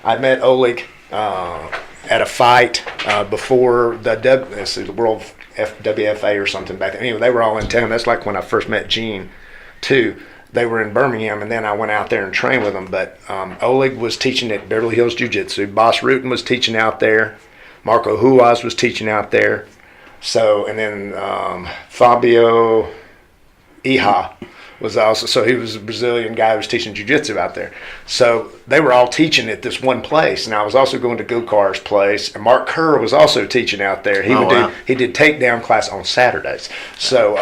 Speaker 3: I'd met Oleg at a fight before the World WFA or something back then. Anyway, they were all in town. That's like when I first met Gene, too. They were in Birmingham, and then I went out there and trained with them. But Oleg was teaching at Beverly Hills Jiu-Jitsu. Boss Rutan was teaching out there. Marco Huaz was teaching out there. So, and then Fabio Iha was also, so he was a Brazilian guy who was teaching jiu-jitsu out there. So they were all teaching at this one place, and I was also going to Gokar's place, and Mark Kerr was also teaching out there. He did takedown class on Saturdays. So,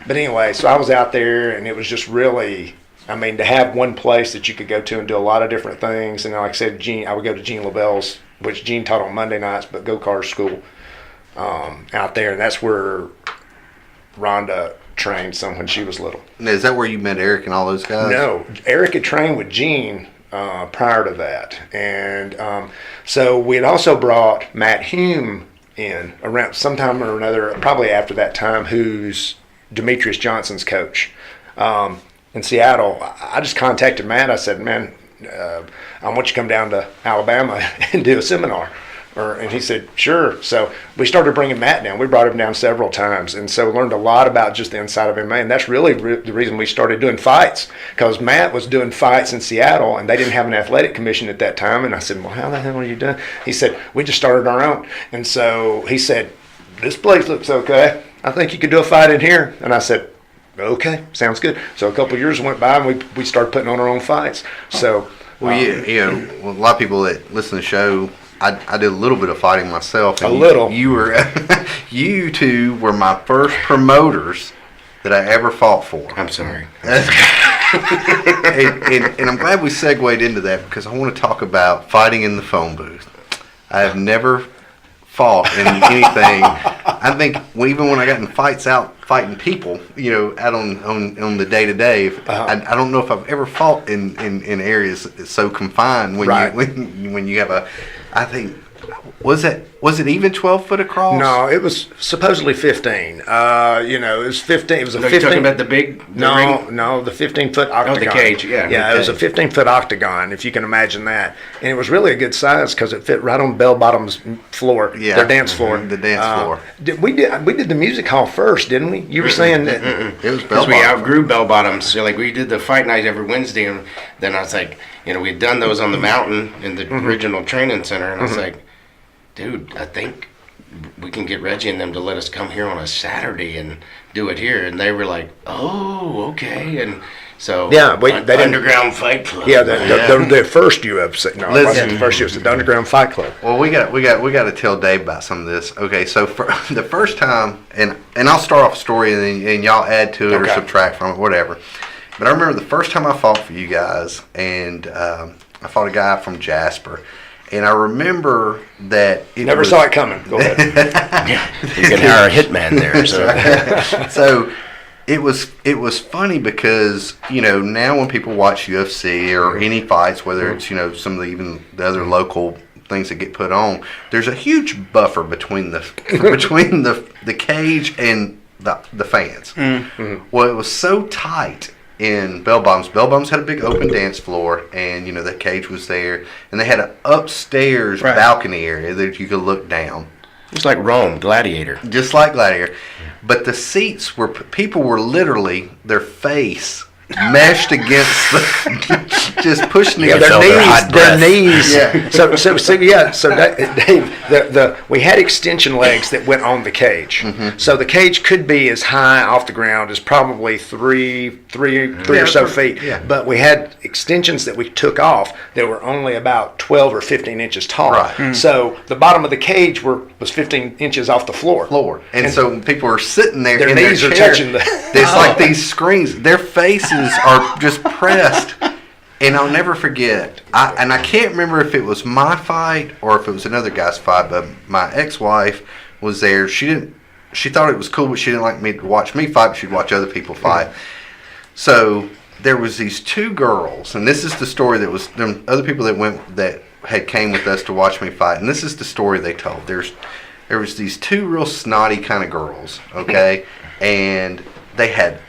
Speaker 3: but anyway, so I was out there, and it was just really, to have one place that you could go to and do a lot of different things. And like I said, I would go to Gene LaBelle's, which Gene taught on Monday nights, but Gokar's school out there, and that's where Rhonda trained some when she was little.
Speaker 2: Now, is that where you met Eric and all those guys?
Speaker 3: No, Eric had trained with Gene prior to that, and so we had also brought Matt Hume in around sometime or another, probably after that time, who's Demetrius Johnson's coach in Seattle. I just contacted Matt. I said, man, I want you to come down to Alabama and do a seminar. And he said, sure. So we started bringing Matt down. We brought him down several times, and so learned a lot about just the inside of MMA. And that's really the reason we started doing fights, because Matt was doing fights in Seattle, and they didn't have an athletic commission at that time. And I said, well, how the hell are you doing? He said, we just started our own. And so he said, this place looks okay. I think you could do a fight in here. And I said, okay, sounds good. So a couple of years went by, and we started putting on our own fights. So,
Speaker 2: well, a lot of people that listen to the show, I did a little bit of fighting myself. And
Speaker 3: little.
Speaker 2: You two were my first promoters that I ever fought for.
Speaker 1: I'm sorry.
Speaker 2: and I'm glad we segued into that, because I want to talk about fighting in the phone booth. I have never fought in anything. I think even when I got in fights out fighting people, out on the day to day, I don't know if I've ever fought in areas that's so confined when you have a. I think was it even 12 foot across?
Speaker 3: No, it was supposedly 15. It was 15. It was a 15.
Speaker 1: You're talking about the ring?
Speaker 3: No, the 15-foot octagon.
Speaker 1: Oh, the cage, yeah.
Speaker 3: Yeah, it was a 15-foot octagon, if you can imagine that. And it was really a good size because it fit right on Bell Bottom's floor, their dance floor.
Speaker 2: The dance floor.
Speaker 3: We did the music hall first, didn't we? You were saying that
Speaker 2: it was Bell Bottoms.
Speaker 1: We outgrew Bell Bottoms. So we did the fight night every Wednesday, and then I was like, we'd done those on the mountain in the original training center, and I was like, dude, I think we can get Reggie and them to let us come here on a Saturday and do it here. And they were like, oh, okay. And so
Speaker 3: Yeah, they didn't-
Speaker 1: Underground Fight Club.
Speaker 3: Yeah, the first UFC. No, it wasn't the first UFC. The Underground Fight Club.
Speaker 2: Well, we got to tell Dave about some of this. Okay, so for the first time, and I'll start off a story, and y'all add to it or
Speaker 3: Okay.
Speaker 2: subtract from it, whatever. But I remember the first time I fought for you guys, and I fought a guy from Jasper, and I remember that
Speaker 3: Never saw it coming. Go ahead.
Speaker 1: You can hire a hitman there. So.
Speaker 2: So it was funny because now when people watch UFC or any fights, whether it's some of even the other local things that get put on, there's a huge buffer between the cage and the fans. Mm-hmm. Well, it was so tight in Bell Bottoms. Bell Bottoms had a big open dance floor, and the cage was there, and they had an upstairs balcony area that you could look down.
Speaker 1: It's like Rome, Gladiator.
Speaker 2: Just like Gladiator. But the seats were, people were literally, their face meshed against just pushing
Speaker 1: Yeah,
Speaker 2: their
Speaker 3: Their
Speaker 2: knees.
Speaker 3: knees.
Speaker 2: Yeah.
Speaker 3: So Dave, we had extension legs that went on the cage.
Speaker 2: Mm-hmm.
Speaker 3: So the cage could be as high off the ground as probably three or so feet.
Speaker 2: Yeah.
Speaker 3: But we had extensions that we took off that were only about 12 or 15 inches tall.
Speaker 2: Right.
Speaker 3: So the bottom of the cage was 15 inches off the floor.
Speaker 2: And so people are sitting there
Speaker 3: Their
Speaker 2: in
Speaker 3: knees
Speaker 2: their
Speaker 3: are
Speaker 2: chair.
Speaker 3: touching the.
Speaker 2: It's like these screens. Their faces are just pressed. And I'll never forget. I can't remember if it was my fight or if it was another guy's fight. But my ex-wife was there. She thought it was cool, but she didn't like me to watch me fight. But she'd watch other people fight. So there was these two girls, and this is the story that was them other people that had came with us to watch me fight. And this is the story they told. There was these two real snotty kind of girls. Okay, and they had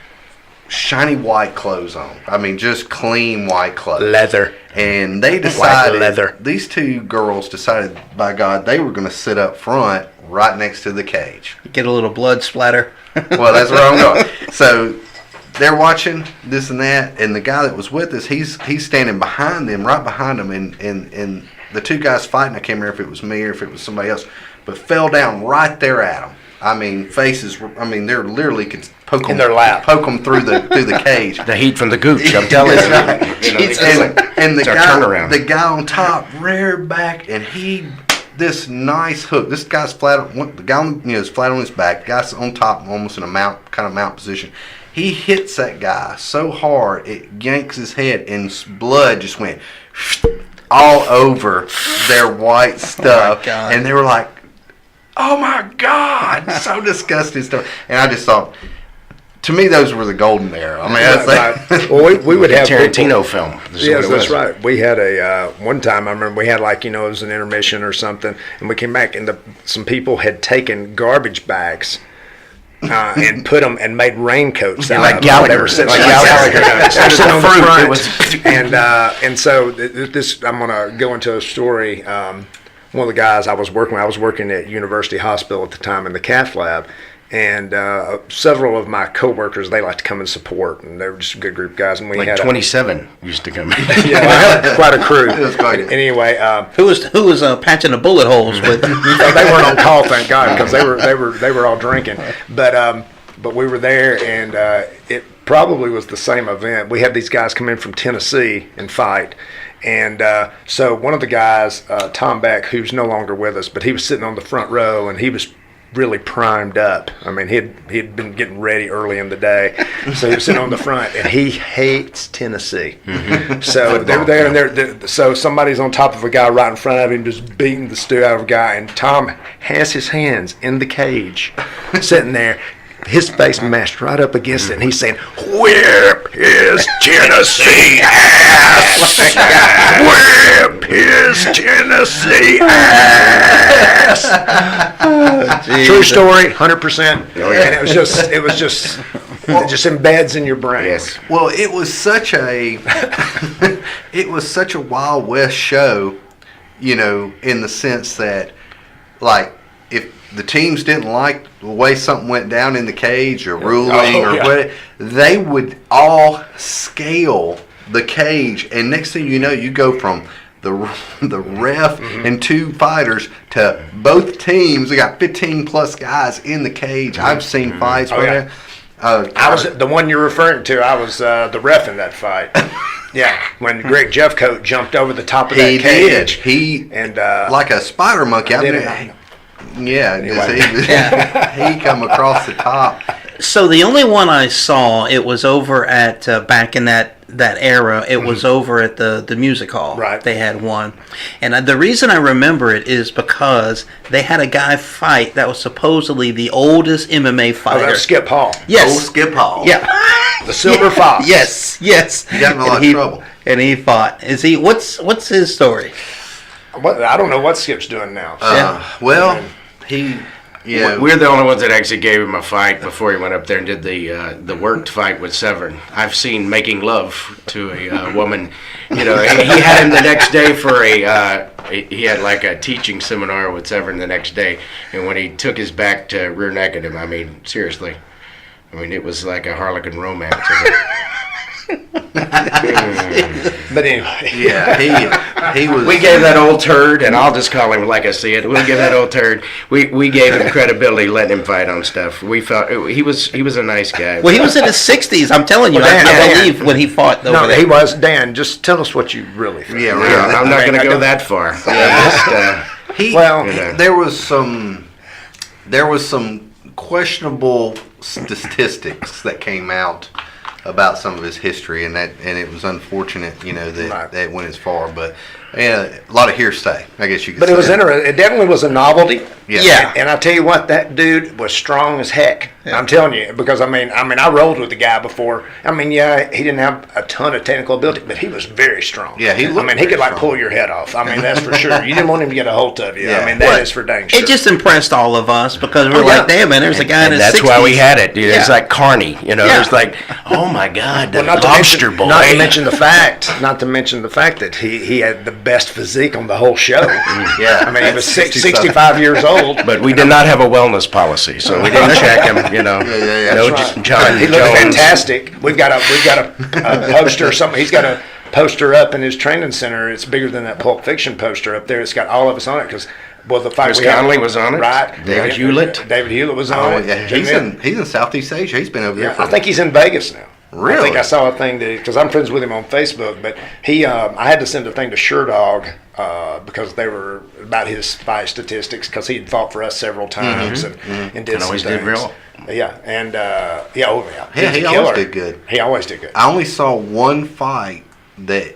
Speaker 2: shiny white clothes on. I mean, just clean white clothes.
Speaker 3: Leather.
Speaker 2: And they
Speaker 3: White
Speaker 2: decided,
Speaker 3: leather.
Speaker 2: these two girls decided, by God, they were going to sit up front right next to the cage.
Speaker 4: Get a little blood splatter.
Speaker 2: Well, that's where I'm going. So they're watching this and that, and the guy that was with us, he's standing behind them, right behind them, and the two guys fighting, I can't remember if it was me or if it was somebody else, but fell down right there at them. I mean, faces. They're literally could poke them
Speaker 3: In their lap.
Speaker 2: poke them through the cage.
Speaker 1: The heat from the gooch, I'm telling you.
Speaker 2: And the
Speaker 1: It's our
Speaker 2: guy,
Speaker 1: turnaround.
Speaker 2: the guy on top reared back, and this nice hook. This guy's flat. The guy is flat on his back. The guy's on top, almost in a mount position. He hits that guy so hard it yanks his head, and blood just went all over their white stuff.
Speaker 4: God.
Speaker 2: And they were like, "Oh my God!" So disgusting stuff. And I just thought, to me, those were the golden era. I mean, that's
Speaker 3: Right. Well, we would have
Speaker 1: Tarantino film. This is
Speaker 3: Yes,
Speaker 1: what it
Speaker 3: that's
Speaker 1: was.
Speaker 3: right. We had a one time. I remember we had it was an intermission or something, and we came back, and some people had taken garbage bags and put them and made raincoats out
Speaker 1: Like
Speaker 3: of them.
Speaker 1: Gallagher.
Speaker 3: They were sitting
Speaker 1: Like
Speaker 3: like
Speaker 1: Gallagher.
Speaker 3: Gallagher. They were sitting on the
Speaker 1: Fruit.
Speaker 3: front.
Speaker 1: It was-
Speaker 3: And so this, I'm gonna go into a story. One of the guys I was working at University Hospital at the time in the cath lab. And several of my coworkers, they like to come and support, and they were just a good group of guys. And we
Speaker 1: Like
Speaker 3: had
Speaker 1: 27 used to come in.
Speaker 3: quite a crew.
Speaker 2: It was quite-
Speaker 3: Anyway,
Speaker 4: Who was patching the bullet holes with?
Speaker 3: they weren't on call, thank God, because they were all drinking. But we were there, and it probably was the same event. We had these guys come in from Tennessee and fight. And so one of the guys, Tom Beck, who's no longer with us, but he was sitting on the front row, and he was really primed up. I mean, he'd been getting ready early in the day, so he was sitting on the front, and he hates Tennessee. So they were there, and so somebody's on top of a guy right in front of him, just beating the stew out of a guy, and Tom has his hands in the cage, sitting there. His face mashed right up against it, and he's saying, "Whip his Tennessee ass! Whip his Tennessee ass!" True story, 100%. And it was just embeds in your brain.
Speaker 1: Yes.
Speaker 2: Well, it was such a Wild West show, in the sense that, like, if the teams didn't like the way something went down in the cage or ruling or what, they would all scale the cage, and next thing you know, you go from the ref and two fighters to both teams. We got 15 plus guys in the cage. I've seen fights where
Speaker 3: I was the one you're referring to. I was the ref in that fight. Yeah, when Greg Jeffcoat jumped over the top of that cage.
Speaker 2: He
Speaker 3: and
Speaker 2: like a spider monkey. He come across the top.
Speaker 4: So the only one I saw, it was over at back in that era. It was over at the music hall.
Speaker 3: Right.
Speaker 4: They had one, and the reason I remember it is because they had a guy fight that was supposedly the oldest MMA fighter.
Speaker 3: that was Skip Hall.
Speaker 4: Yes.
Speaker 2: Old Skip Hall.
Speaker 4: Yeah.
Speaker 3: The Silver Fox.
Speaker 4: Yes.
Speaker 2: He got in a lot of trouble.
Speaker 4: And he fought. Is he? What's his story?
Speaker 3: I don't know what Skip's doing now.
Speaker 2: Well, he. Yeah,
Speaker 1: we're the only ones that actually gave him a fight before he went up there and did the worked fight with Severn. I've seen making love to a woman. You know, he had him the next day for he had like a teaching seminar with Severn the next day, and when he took his back to rear naked him, I mean, seriously, I mean, it was like a Harlequin romance.
Speaker 3: But anyway,
Speaker 2: yeah, he was.
Speaker 1: We gave that old turd, and I'll just call him like I see it. We'll give that old turd. We gave him credibility, letting him fight on stuff. We felt he was a nice guy.
Speaker 4: Well, he was in his 60s. I'm telling you,
Speaker 3: Well,
Speaker 4: I believe when he fought.
Speaker 3: no, he was. Dan, just tell us what you really think.
Speaker 2: Yeah,
Speaker 1: Yeah, I'm not going to go that far.
Speaker 2: There was some questionable statistics that came out about some of his history, and it was unfortunate, you know, that that went as far. But a lot of hearsay, I guess you could.
Speaker 3: But
Speaker 2: say.
Speaker 3: it was interesting. It definitely was a novelty.
Speaker 2: Yeah.
Speaker 3: And I tell you what, that dude was strong as heck. Yeah. I'm telling you, because I mean, I rolled with the guy before. I mean, yeah, he didn't have a ton of technical ability, but he was very strong.
Speaker 2: Yeah, he
Speaker 3: could like pull your head off. I mean, that's for sure. You didn't want him to get a hold of you.
Speaker 2: Yeah.
Speaker 3: I mean, that is for dang sure.
Speaker 4: It just impressed all of us because we're like, damn, man, there's a guy in his 60s.
Speaker 1: That's why we had it. Dude.
Speaker 4: Yeah.
Speaker 1: It's like Carney, you know.
Speaker 4: Yeah.
Speaker 1: It's like, oh my God, the
Speaker 3: not
Speaker 1: lobster boy.
Speaker 3: Not to mention the fact that he had the best physique on the whole show.
Speaker 2: Yeah.
Speaker 3: I mean, he was 65 years old.
Speaker 1: But we did not have a wellness policy, so we didn't check him. You know, no
Speaker 3: That's right.
Speaker 1: John
Speaker 3: He looked
Speaker 1: Jones.
Speaker 3: fantastic. We've got a poster or something. He's got a poster up in his training center. It's bigger than that Pulp Fiction poster up there. It's got all of us on it because. Well, the fight
Speaker 1: Chris
Speaker 3: we had,
Speaker 1: Conley was on it.
Speaker 3: Right.
Speaker 1: David Hewlett.
Speaker 3: David Hewlett was on it.
Speaker 2: Yeah, he's in Southeast Asia. He's been over there.
Speaker 3: I think he's in Vegas now.
Speaker 2: Really?
Speaker 3: I think I saw a thing because I'm friends with him on Facebook. But he, I had to send a thing to SureDog because they were about his fight statistics because he had fought for us several times and did some
Speaker 1: always
Speaker 3: things.
Speaker 1: did real.
Speaker 3: Yeah, and he
Speaker 2: always did good.
Speaker 3: He always did good.
Speaker 2: I only saw one fight that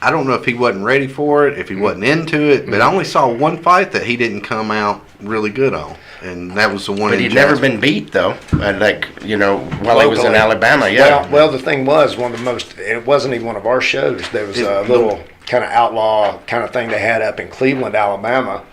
Speaker 2: I don't know if he wasn't ready for it, if he wasn't into it, but I only saw one fight that he didn't come out really good on, and that was the one.
Speaker 1: But he'd never been beat though. Like you know, while he was in Alabama. Yeah.
Speaker 3: Well, the thing was one of the most. It wasn't even one of our shows. There was a little kind of outlaw kind of thing they had up in Cleveland, Alabama.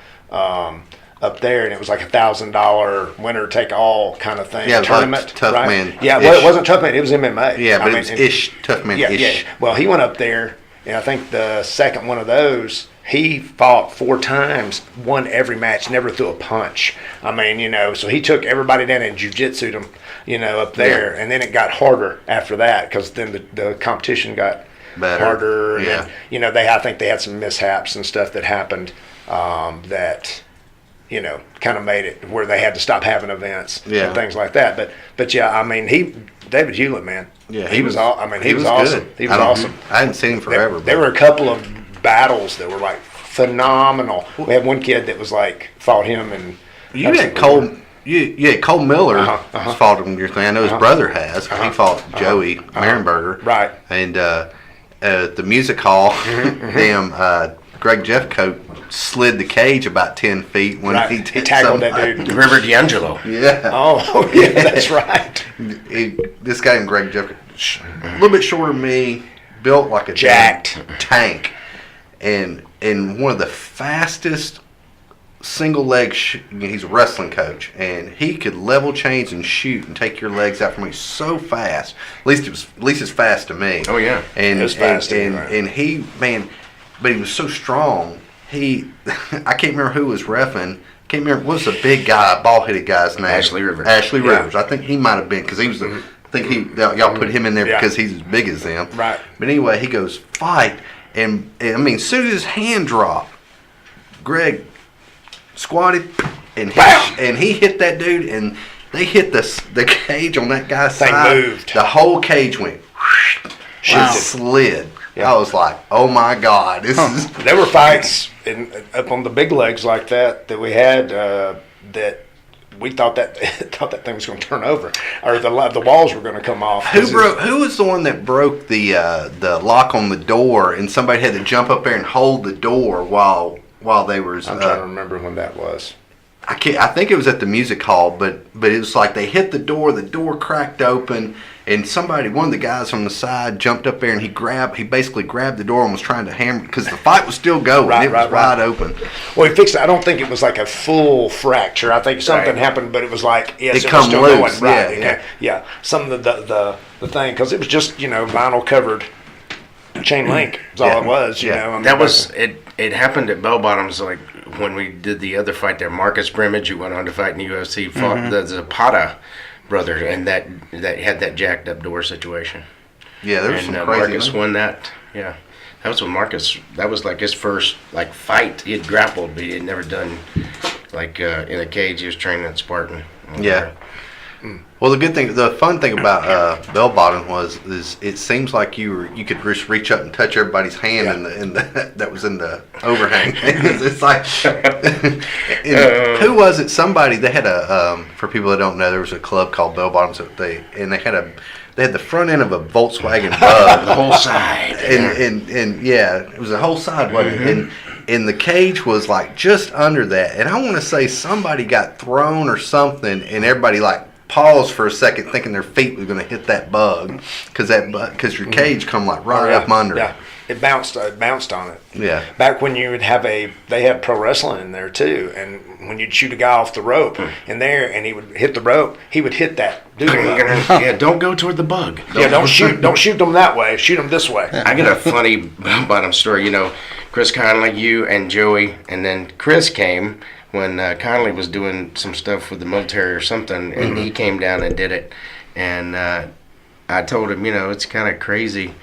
Speaker 3: Up there, and it was like $1,000 winner take all kind of thing.
Speaker 2: Yeah,
Speaker 3: tournament,
Speaker 2: like Tough
Speaker 3: right?
Speaker 2: Man.
Speaker 3: Yeah, well, it wasn't Tough Man; it was MMA.
Speaker 2: Yeah, but it was Tough Man ish.
Speaker 3: Yeah. Well, he went up there, and I think the second one of those, he fought 4 times, won every match, never threw a punch. I mean, you know, so he took everybody down and jiu-jitsu'd them, you know, up there, and then it got harder after that because then the competition got
Speaker 2: better,
Speaker 3: harder. And then, you know, I think they had some mishaps and stuff that happened that. You know, kind of made it where they had to stop having events and things like that. But yeah, I mean, David Hewlett, man.
Speaker 2: Yeah,
Speaker 3: he was awesome. He was
Speaker 2: I hadn't seen him forever.
Speaker 3: There were a couple of battles that were like phenomenal. We had one kid that was like fought him and
Speaker 2: you had Cole. Cole Miller fought him. Your thing. I know his brother has. He fought Joey Marenberger.
Speaker 3: Right.
Speaker 2: And the music hall, Greg Jeffcoat liked the cage about 10 feet when he
Speaker 3: tackled that dude.
Speaker 1: River D'Angelo.
Speaker 2: Yeah.
Speaker 3: Oh, yeah, that's right.
Speaker 2: This guy named Greg Jeffcoat, a little bit shorter than me, built like a
Speaker 3: jacked
Speaker 2: tank, and one of the fastest single leg. He's a wrestling coach, and he could level change and shoot and take your legs out from you so fast. At least it's fast to me.
Speaker 1: Oh yeah,
Speaker 2: and
Speaker 3: it was fast.
Speaker 2: And he, man, but he was so strong. I can't remember who was reffing. Can't remember what was the big guy, bald-headed guy's name.
Speaker 1: Ashley Rivers.
Speaker 2: Ashley Rivers. I think he might have been because he was. I think y'all put him in there because he's as big as them.
Speaker 3: Right.
Speaker 2: But anyway, he goes fight, And I mean, as soon as his hand dropped, Greg squatted and he hit that dude, and they hit the cage on that guy's
Speaker 3: They
Speaker 2: side.
Speaker 3: moved.
Speaker 2: The whole cage went slid.
Speaker 3: Yeah.
Speaker 2: I was like, oh my God, this is.
Speaker 3: There were fights up on the big legs like that we had that we thought that thing was going to turn over, or the walls were going to come off.
Speaker 2: Who was the one that broke the lock on the door, and somebody had to jump up there and hold the door while they were.
Speaker 3: I'm trying to remember when that was.
Speaker 2: I think it was at the music hall, but it was like they hit the door cracked open, and one of the guys from the side jumped up there and he basically grabbed the door and was trying to hammer, because the fight was still going. It was wide open.
Speaker 3: Well, he fixed it. I don't think it was like a full fracture. I think something happened, but it was like, yes,
Speaker 2: It
Speaker 3: it
Speaker 2: come
Speaker 3: was still
Speaker 2: loose.
Speaker 3: going. Right.
Speaker 2: Yeah,
Speaker 3: Okay. Yeah. Some of the thing, because it was just, vinyl covered chain link. That's all it was, you know. I mean,
Speaker 1: That was it. It happened at Bell Bottoms, like when we did the other fight there. Marcus Brimage, who went on to fight in the UFC, fought the Zapata brother, and that had that jacked up door situation.
Speaker 2: Yeah, there was
Speaker 1: And
Speaker 2: some crazy.
Speaker 1: Marcus won that. Yeah, that was when Marcus. That was like his first fight. He had grappled, but he had never done in a cage. He was training at Spartan.
Speaker 2: Yeah. Well, the fun thing about Bell Bottom is it seems like you could just reach up and touch everybody's hand in the that was in the overhang. It's like, who was it? Somebody they had for people that don't know, there was a club called Bell Bottoms they had the front end of a Volkswagen Bug,
Speaker 1: The whole side.
Speaker 2: and yeah, it was a whole side, wasn't it? And the cage was like just under that, and I want to say somebody got thrown or something, and everybody paused for a second, thinking their feet was going to hit that bug, because your cage come right up under.
Speaker 3: Yeah, it bounced on it.
Speaker 2: Yeah.
Speaker 3: Back when you would they had pro wrestling in there too, and when you'd shoot a guy off the rope in there, and he would hit the rope, he would hit that dude.
Speaker 1: Yeah, don't go toward the bug.
Speaker 3: Don't shoot them that way. Shoot them this way.
Speaker 1: I got a funny bottom story. Chris Conley, you and Joey, and then Chris came when Conley was doing some stuff with the military or something, and he came down and did it. And I told him, it's kind of crazy,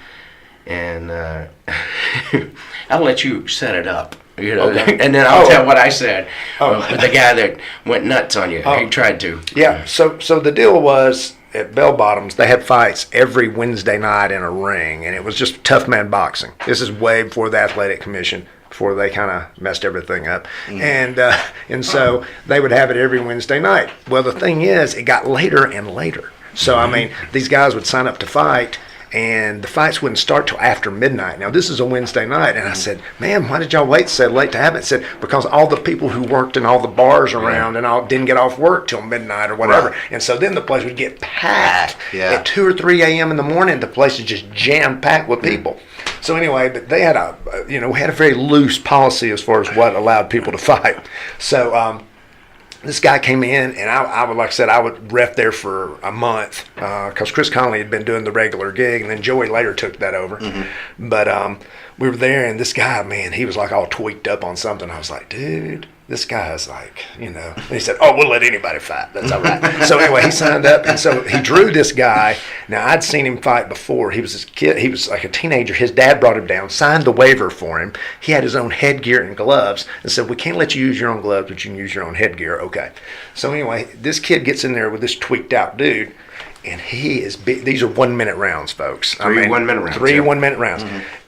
Speaker 1: and I'll let you set it up.
Speaker 3: Okay.
Speaker 1: And then I'll tell what I said. The guy that went nuts on you, he tried to.
Speaker 3: Yeah. So the deal was at Bell Bottoms, they had fights every Wednesday night in a ring, and it was just tough man boxing. This is way before the Athletic Commission, before they kind of messed everything up. And so they would have it every Wednesday night. Well, the thing is, it got later and later. So, I mean, these guys would sign up to fight, and the fights wouldn't start till after midnight. Now, this is a Wednesday night, and I said, man, why did y'all wait so late to have it? I said, because all the people who worked in all the bars around and all didn't get off work till midnight or whatever.
Speaker 2: Right.
Speaker 3: And so then the place would get packed.
Speaker 2: Yeah.
Speaker 3: At 2 or 3 a.m. in the morning, the place is just jam-packed with people. So anyway, but they had we had a very loose policy as far as what allowed people to fight. So this guy came in, and I would, like I said, I would ref there for a month because Chris Conley had been doing the regular gig, and then Joey later took that over. But we were there, and this guy, man, he was like all tweaked up on something. I was like, dude, this guy's like, And he said, oh, we'll let anybody fight. That's all right. So anyway, he signed up, and so he drew this guy. Now, I'd seen him fight before. He was this kid. He was like a teenager. His dad brought him down, signed the waiver for him. He had his own headgear and gloves, and said, we can't let you use your own gloves, but you can use your own headgear. Okay. So anyway, this kid gets in there with this tweaked out dude, and he is big. These are 1 minute rounds, folks.
Speaker 1: Three 1 minute rounds.
Speaker 3: Three 1 minute rounds.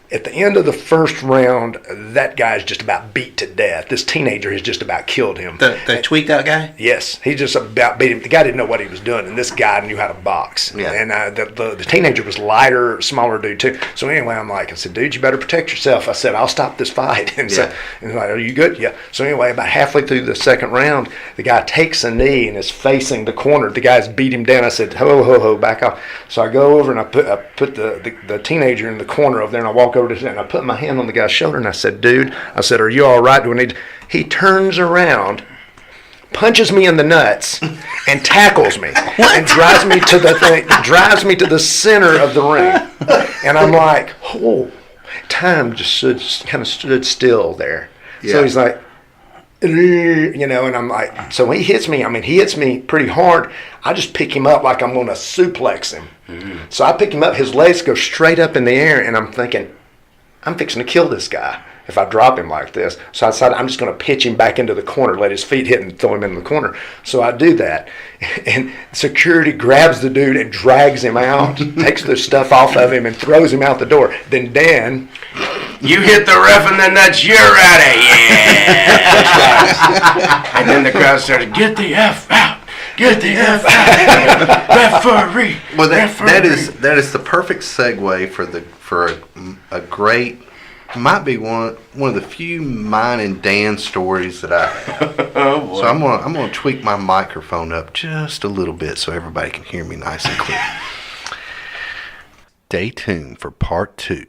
Speaker 3: At the end of the first round, that guy's just about beat to death. This teenager has just about killed him.
Speaker 4: The tweaked out guy?
Speaker 3: Yes, he just about beat him. The guy didn't know what he was doing, and this guy knew how to box.
Speaker 2: Yeah.
Speaker 3: And the teenager was lighter, smaller dude too. So anyway, I said, dude, you better protect yourself. I said, I'll stop this fight. And so, and he's like, are you good? Yeah. So anyway, about halfway through the second round, the guy takes a knee and is facing the corner. The guy's beat him down. I said, ho, back off. So I go over and I put the teenager in the corner over there, and I walk over to him, and I put my hand on the guy's shoulder, and I said, dude, are you all right? Do we need? He turns around, punches me in the nuts, and tackles me, and drives me to the center of the ring. And I'm like, oh, time just kind of stood still there.
Speaker 2: Yeah.
Speaker 3: So he's like, and I'm like, so he hits me. He hits me pretty hard. I just pick him up like I'm going to suplex him. So I pick him up. His legs go straight up in the air, and I'm thinking, I'm fixing to kill this guy if I drop him like this. So I decided I'm just going to pitch him back into the corner, let his feet hit and throw him in the corner. So I do that. And security grabs the dude and drags him out, takes the stuff off of him and throws him out the door. Then Dan...
Speaker 1: You hit the ref in the nuts, you're out of here. And then the crowd started, get the F out. Get the F out. Referee.
Speaker 2: Well, that is the perfect segue for a great, might be one of the few mine and Dan stories that I have.
Speaker 1: Oh, boy.
Speaker 2: So I'm gonna tweak my microphone up just a little bit so everybody can hear me nice and clear. Stay tuned for part 2